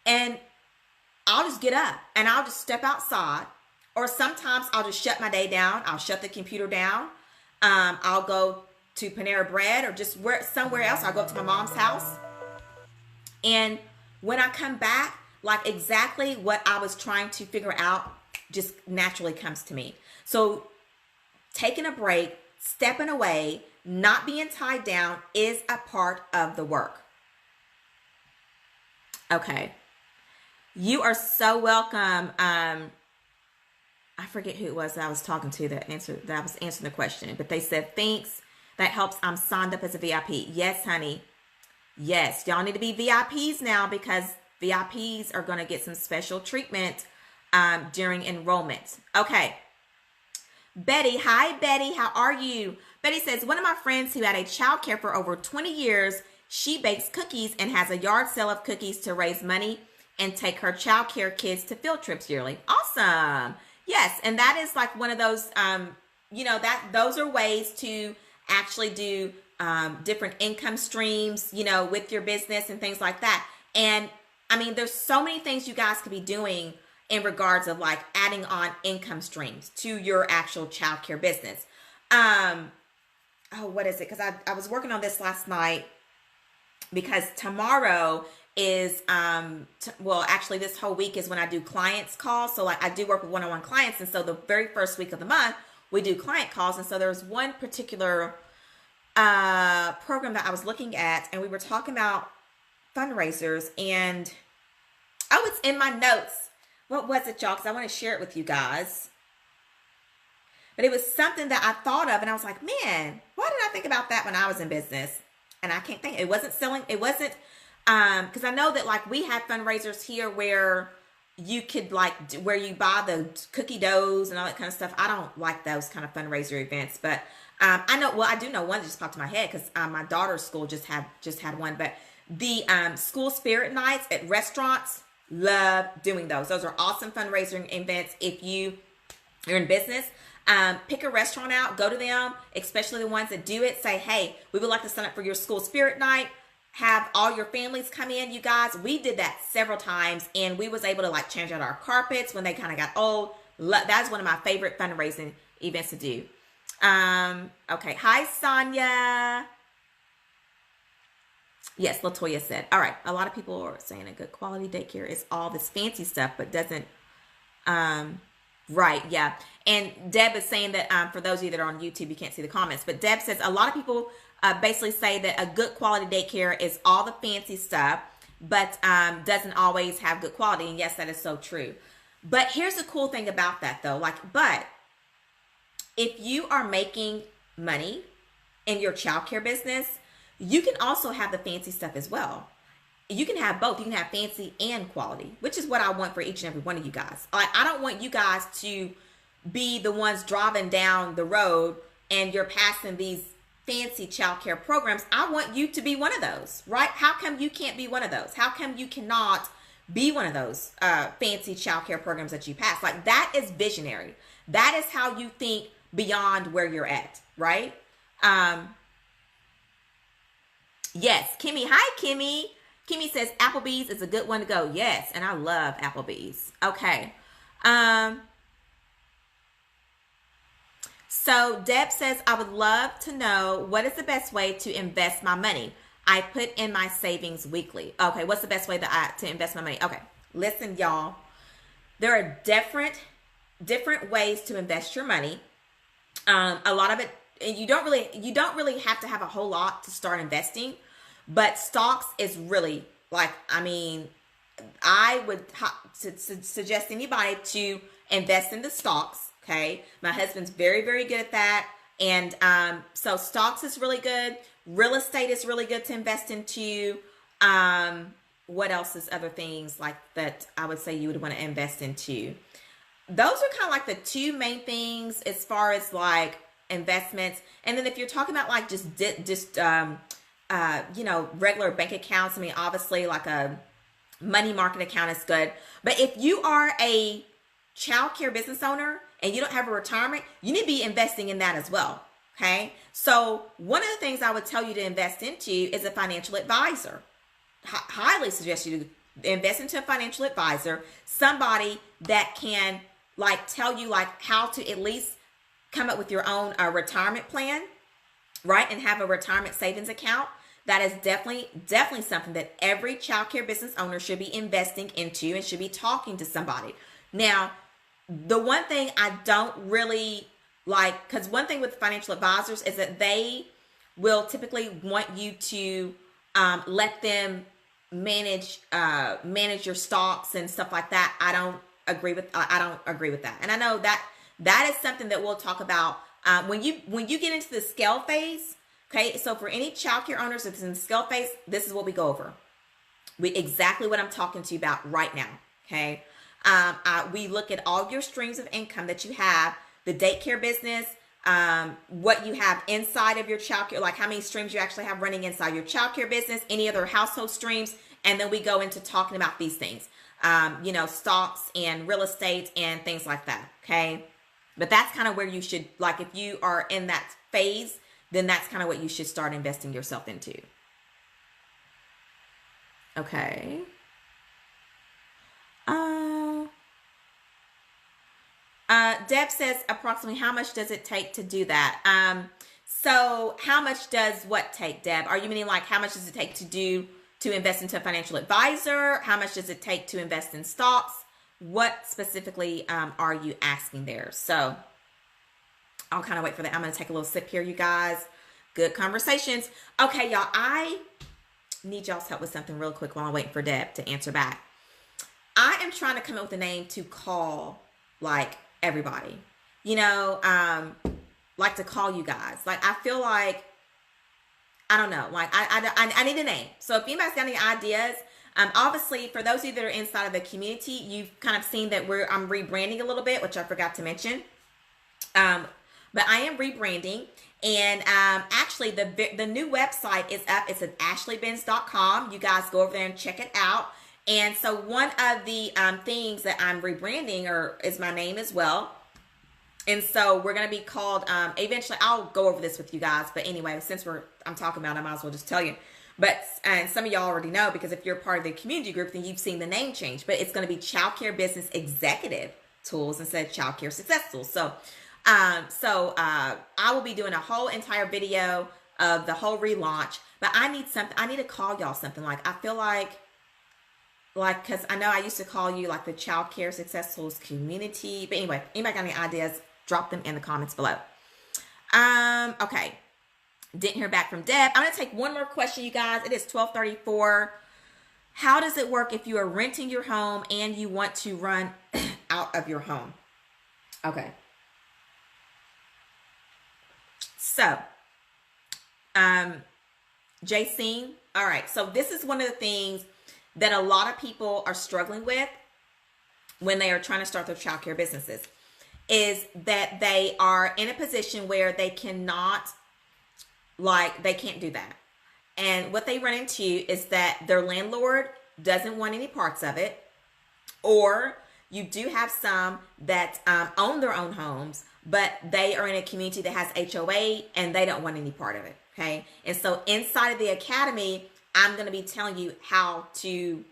And I'll just get up and I'll just step outside. Or sometimes I'll just shut my day down. I'll shut the computer down. I'll go to Panera Bread or just somewhere else. I'll go up to my mom's house. And when I come back, like exactly what I was trying to figure out just naturally comes to me. So taking a break, stepping away, not being tied down is a part of the work. Okay. You are so welcome. I forget who it was that I was talking to that I was answering the question, but they said, thanks. That helps. I'm signed up as a VIP. Yes, honey. Yes. Y'all need to be VIPs now because VIPs are going to get some special treatment during enrollment. Okay. Betty. Hi, Betty. How are you? Betty says, one of my friends who had a childcare for over 20 years, she bakes cookies and has a yard sale of cookies to raise money and take her childcare kids to field trips yearly. Awesome. Yes. And that is like one of those, those are ways to actually do different income streams, with your business and things like that. And I mean, there's so many things you guys could be doing in regards of like adding on income streams to your actual childcare business. What is it? Because I was working on this last night because tomorrow is, actually this whole week is when I do clients calls. So like I do work with one-on-one clients. And so the very first week of the month, we do client calls. And so there's one particular program that I was looking at and we were talking about fundraisers and, it's in my notes. What was it, y'all? Because I want to share it with you guys. But it was something that I thought of and I was like, man, why did I think about that when I was in business? And I can't think. It wasn't selling. It wasn't, because I know that like we have fundraisers here where you could like, where you buy the cookie doughs and all that kind of stuff. I don't like those kind of fundraiser events, but I do know one that just popped in my head because my daughter's school just had one, but the school spirit nights at restaurants, love doing those. Those are awesome fundraising events. If you're in business, pick a restaurant out, go to them, especially the ones that do it. Say, hey, we would like to sign up for your school spirit night. Have all your families come in, you guys. We did that several times and we was able to like change out our carpets when they kind of got old. That's one of my favorite fundraising events to do. Okay. Hi, Sonia. Yes, Latoya said. All right. A lot of people are saying a good quality daycare is all this fancy stuff, but doesn't, right. Yeah. And Deb is saying that, for those of you that are on YouTube, you can't see the comments, but Deb says a lot of people, basically say that a good quality daycare is all the fancy stuff, but, doesn't always have good quality. And yes, that is so true. But here's the cool thing about that though. But if you are making money in your childcare business, you can also have the fancy stuff as well. You can have both. You can have fancy and quality, which is what I want for each and every one of you guys. I don't want you guys to be the ones driving down the road and you're passing these fancy childcare programs. I want you to be one of those, right? How come you can't be one of those? How come you cannot be one of those fancy childcare programs that you pass? Like that is visionary. That is how you think beyond where you're at, right? Yes, Kimmy. Hi, Kimmy. Kimmy says Applebee's is a good one to go. Yes, and I love Applebee's. Okay. So Deb says, I would love to know what is the best way to invest my money. I put in my savings weekly. Okay, what's the best way to invest my money? Okay, listen, y'all. There are different ways to invest your money. A lot of it, and you don't really have to have a whole lot to start investing, but stocks is really like, I mean, I would suggest anybody to invest in the stocks. Okay. My husband's very, very good at that. And so stocks is really good. Real estate is really good to invest into. What else is other things like that I would say you would want to invest into? Those are kind of like the two main things as far as like investments. And then if you're talking about like just regular bank accounts, I mean, obviously like a money market account is good. But if you are a child care business owner and you don't have a retirement, you need to be investing in that as well. Okay. So one of the things I would tell you to invest into is a financial advisor. Highly suggest you to invest into a financial advisor, somebody that can like tell you like how to at least come up with your own retirement plan, right? And have a retirement savings account. That is definitely something that every child care business owner should be investing into and should be talking to somebody. Now, the one thing I don't really like, because one thing with financial advisors is that they will typically want you to let them manage your stocks and stuff like that. I don't agree with that. And I know that is something that we'll talk about when you get into the scale phase. Okay, so for any child care owners that's in the scale phase, this is what we go over. Exactly what I'm talking to you about right now. Okay, we look at all your streams of income that you have, the daycare business, what you have inside of your child care, like how many streams you actually have running inside your child care business, any other household streams, and then we go into talking about these things, stocks and real estate and things like that. Okay, but that's kind of where you should, like, if you are in that phase, then that's kind of what you should start investing yourself into. Okay. Deb says approximately how much does it take to do that? So how much does what take, Deb? Are you meaning like how much does it take to invest into a financial advisor? How much does it take to invest in stocks? What specifically are you asking there? So I'll kind of wait for that. I'm going to take a little sip here, you guys. Good conversations. Okay, y'all, I need y'all's help with something real quick while I'm waiting for Deb to answer back. I am trying to come up with a name to call, like, everybody. Like to call you guys. Like, I feel like, I don't know. Like, I need a name. So if anybody's got any ideas, obviously, for those of you that are inside of the community, you've kind of seen that I'm rebranding a little bit, which I forgot to mention. But I am rebranding, and actually the new website is up. It's at ashleybins.com. You guys go over there and check it out. And so one of the things that I'm rebranding is my name as well. And so we're going to be called, eventually I'll go over this with you guys. But anyway, since I'm talking about it, I might as well just tell you. But and some of y'all already know, because if you're part of the community group, then you've seen the name change. But it's going to be Childcare Business Executive Tools instead of Childcare Success Tools. So I will be doing a whole entire video of the whole relaunch, but I need to call y'all something. Like, I feel like, cause I know I used to call you like the Child Care Success Tools community, but anyway, anybody got any ideas, drop them in the comments below. Okay. Didn't hear back from Deb. I'm going to take one more question, you guys. It is 12:34. How does it work if you are renting your home and you want to run out of your home? Okay. So, JC, all right. So this is one of the things that a lot of people are struggling with when they are trying to start their childcare businesses, is that they are in a position where they can't do that. And what they run into is that their landlord doesn't want any parts of it, or you do have some that own their own homes, but they are in a community that has HOA and they don't want any part of it. Okay. And so inside of the academy, I'm going to be telling you how to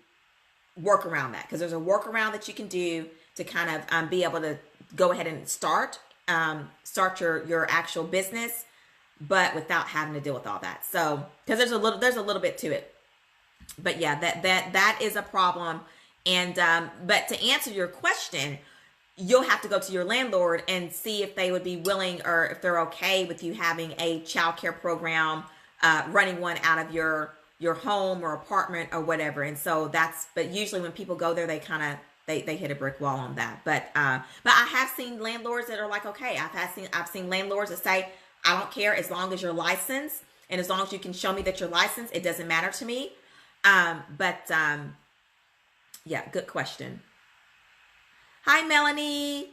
work around that, because there's a workaround that you can do to kind of be able to go ahead and start your actual business, but without having to deal with all that. So, because there's a little bit to it, but yeah, that is a problem. And but to answer your question, you'll have to go to your landlord and see if they would be willing, or if they're okay with you having a child care program, running one out of your home or apartment or whatever. And so but usually when people go there, they hit a brick wall on that. But I have seen landlords that are like, okay, I've seen landlords that say, I don't care as long as you're licensed, and as long as you can show me that you're licensed, it doesn't matter to me. Yeah, good question. Hi, Melanie.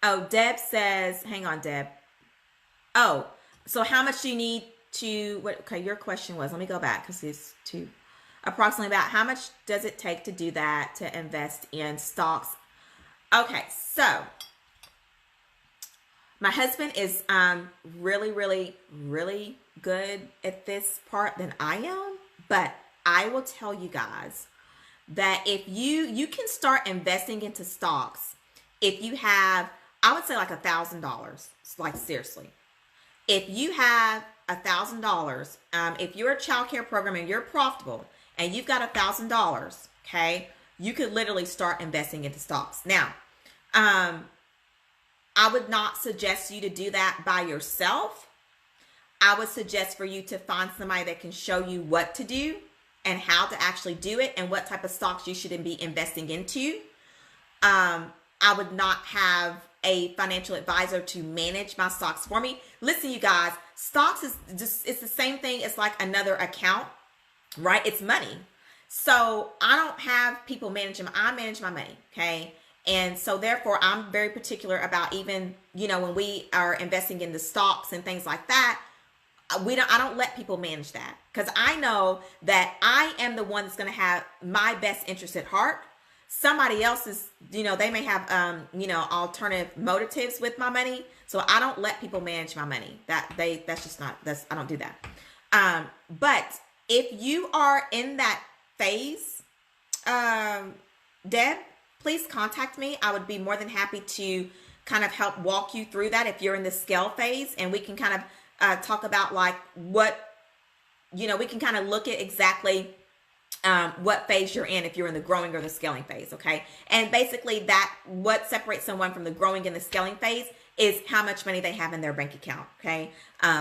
Oh, Deb says, hang on, Deb. Oh, so how much do you need to, okay, your question was, let me go back because it's approximately about how much does it take to do that, to invest in stocks? Okay, so my husband is really, really, really good at this part than I am, but I will tell you guys that if you can start investing into stocks if you have, I would say like $1,000, like seriously. If you have $1,000, if you're a childcare program and you're profitable and you've got $1,000, okay, you could literally start investing into stocks. Now, I would not suggest you to do that by yourself. I would suggest for you to find somebody that can show you what to do and how to actually do it and what type of stocks you should be investing into. I would not have a financial advisor to manage my stocks for me. Listen, you guys, stocks is just, it's the same thing as like another account, right? It's money. So I don't have people manage them. I manage my money, okay? And so therefore, I'm very particular about even, when we are investing in the stocks and things like that, I don't let people manage that because I know that I am the one that's going to have my best interest at heart. Somebody else is, they may have, alternative motives with my money. So I don't let people manage my money. I don't do that. But if you are in that phase, Deb, please contact me. I would be more than happy to kind of help walk you through that if you're in the scale phase, and we can kind of talk about like what, we can kind of look at exactly what phase you're in if you're in the growing or the scaling phase, okay? And basically what separates someone from the growing and the scaling phase is how much money they have in their bank account, okay?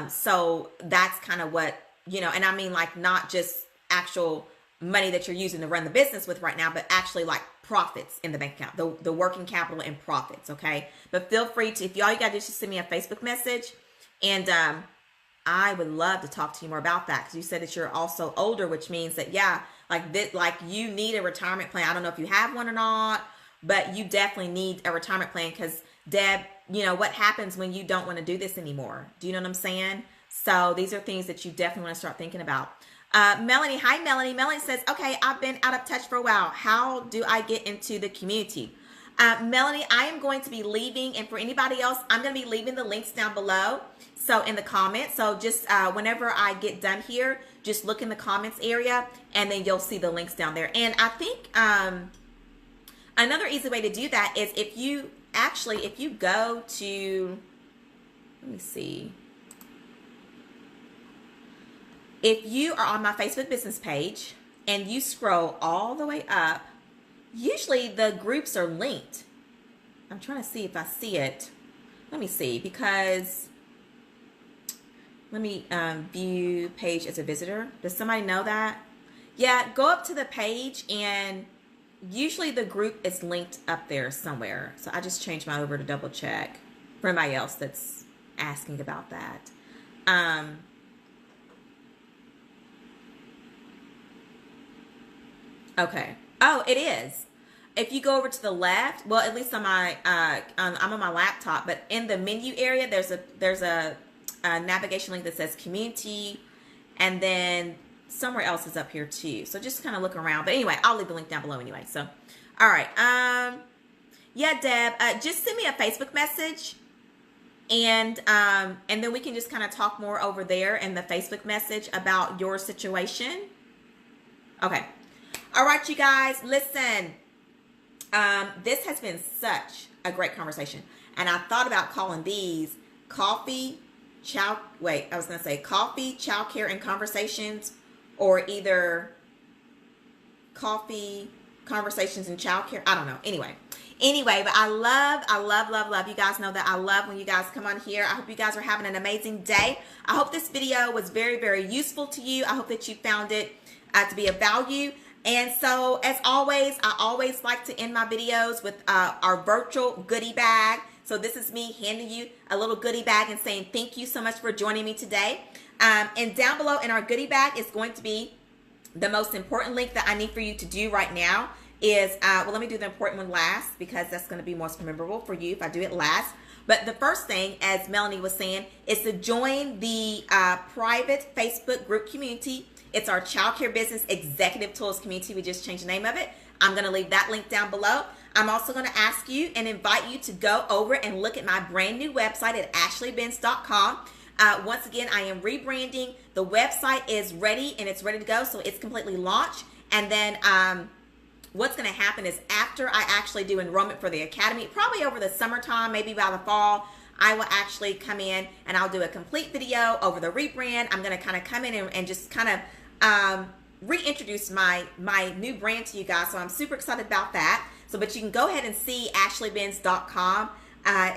So that's kind of what, and I mean like not just actual money that you're using to run the business with right now, but actually like profits in the bank account, the working capital and profits, okay? But feel free to, if all you got to do is just send me a Facebook message, and I would love to talk to you more about that because you said that you're also older, which means that, yeah, like you need a retirement plan. I don't know if you have one or not, but you definitely need a retirement plan because, Deb, what happens when you don't want to do this anymore? Do you know what I'm saying? So these are things that you definitely want to start thinking about. Melanie, hi, Melanie. Melanie says, okay, I've been out of touch for a while. How do I get into the community? Melanie, I am going to be leaving, and for anybody else, I'm going to be leaving the links down below. So in the comments, so just whenever I get done here, just look in the comments area, and then you'll see the links down there. And I think another easy way to do that is if you go to, let me see. If you are on my Facebook business page and you scroll all the way up, usually the groups are linked. I'm trying to see if I see it. Let me see, because let me view page as a visitor. Does somebody know that? Yeah, go up to the page and usually the group is linked up there somewhere. So I just changed mine over to double check for anybody else that's asking about that. Okay. Oh, it is. If you go over to the left, well, at least on my, I'm on my laptop, but in the menu area, there's a navigation link that says community, and then somewhere else is up here too. So just kind of look around. But anyway, I'll leave the link down below anyway. So, all right. Yeah, Deb, just send me a Facebook message, and then we can just kind of talk more over there in the Facebook message about your situation. Okay. All right, you guys, listen. This has been such a great conversation, and I thought about calling these coffee, childcare, and conversations, or either coffee, conversations, and childcare. I don't know. Anyway, but I love. You guys know that I love when you guys come on here. I hope you guys are having an amazing day. I hope this video was very, very useful to you. I hope that you found it to be of value. And so, as always, I always like to end my videos with our virtual goodie bag. So this is me handing you a little goodie bag and saying thank you so much for joining me today. And down below in our goodie bag is going to be the most important link that I need for you to do right now is, well, let me do the important one last because that's going to be most memorable for you if I do it last. But the first thing, as Melanie was saying, is to join the private Facebook group community. It's our Childcare Business Executive Tools community. We just changed the name of it. I'm going to leave that link down below. I'm also going to ask you and invite you to go over and look at my brand new website at ashleybenz.com. Once again, I am rebranding. The website is ready and it's ready to go, so it's completely launched. And then what's going to happen is after I actually do enrollment for the academy, probably over the summertime, maybe by the fall, I will actually come in and I'll do a complete video over the rebrand. I'm going to kind of come in and just kind of reintroduce my new brand to you guys. So I'm super excited about that. So, but you can go ahead and see ashleybenz.com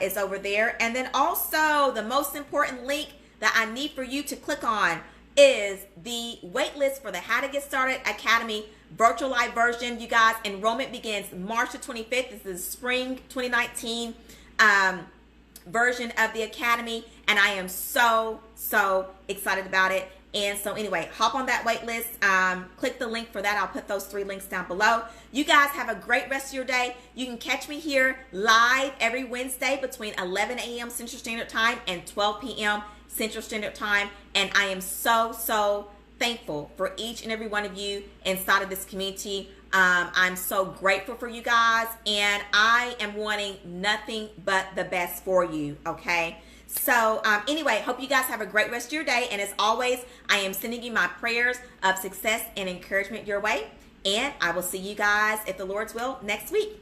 is over there. And then also the most important link that I need for you to click on is the waitlist for the How to Get Started Academy virtual live version. You guys, enrollment begins March the 25th. This is spring 2019 version of the academy, and I am so excited about it. And so anyway, hop on that wait list, click the link for that. I'll put those 3 links down below. You guys have a great rest of your day. You can catch me here live every Wednesday between 11 a.m. Central Standard Time and 12 p.m. Central Standard Time. And I am so thankful for each and every one of you inside of this community. I'm so grateful for you guys, and I am wanting nothing but the best for you, okay? So anyway, hope you guys have a great rest of your day. And as always, I am sending you my prayers of success and encouragement your way. And I will see you guys, if the Lord's will, next week.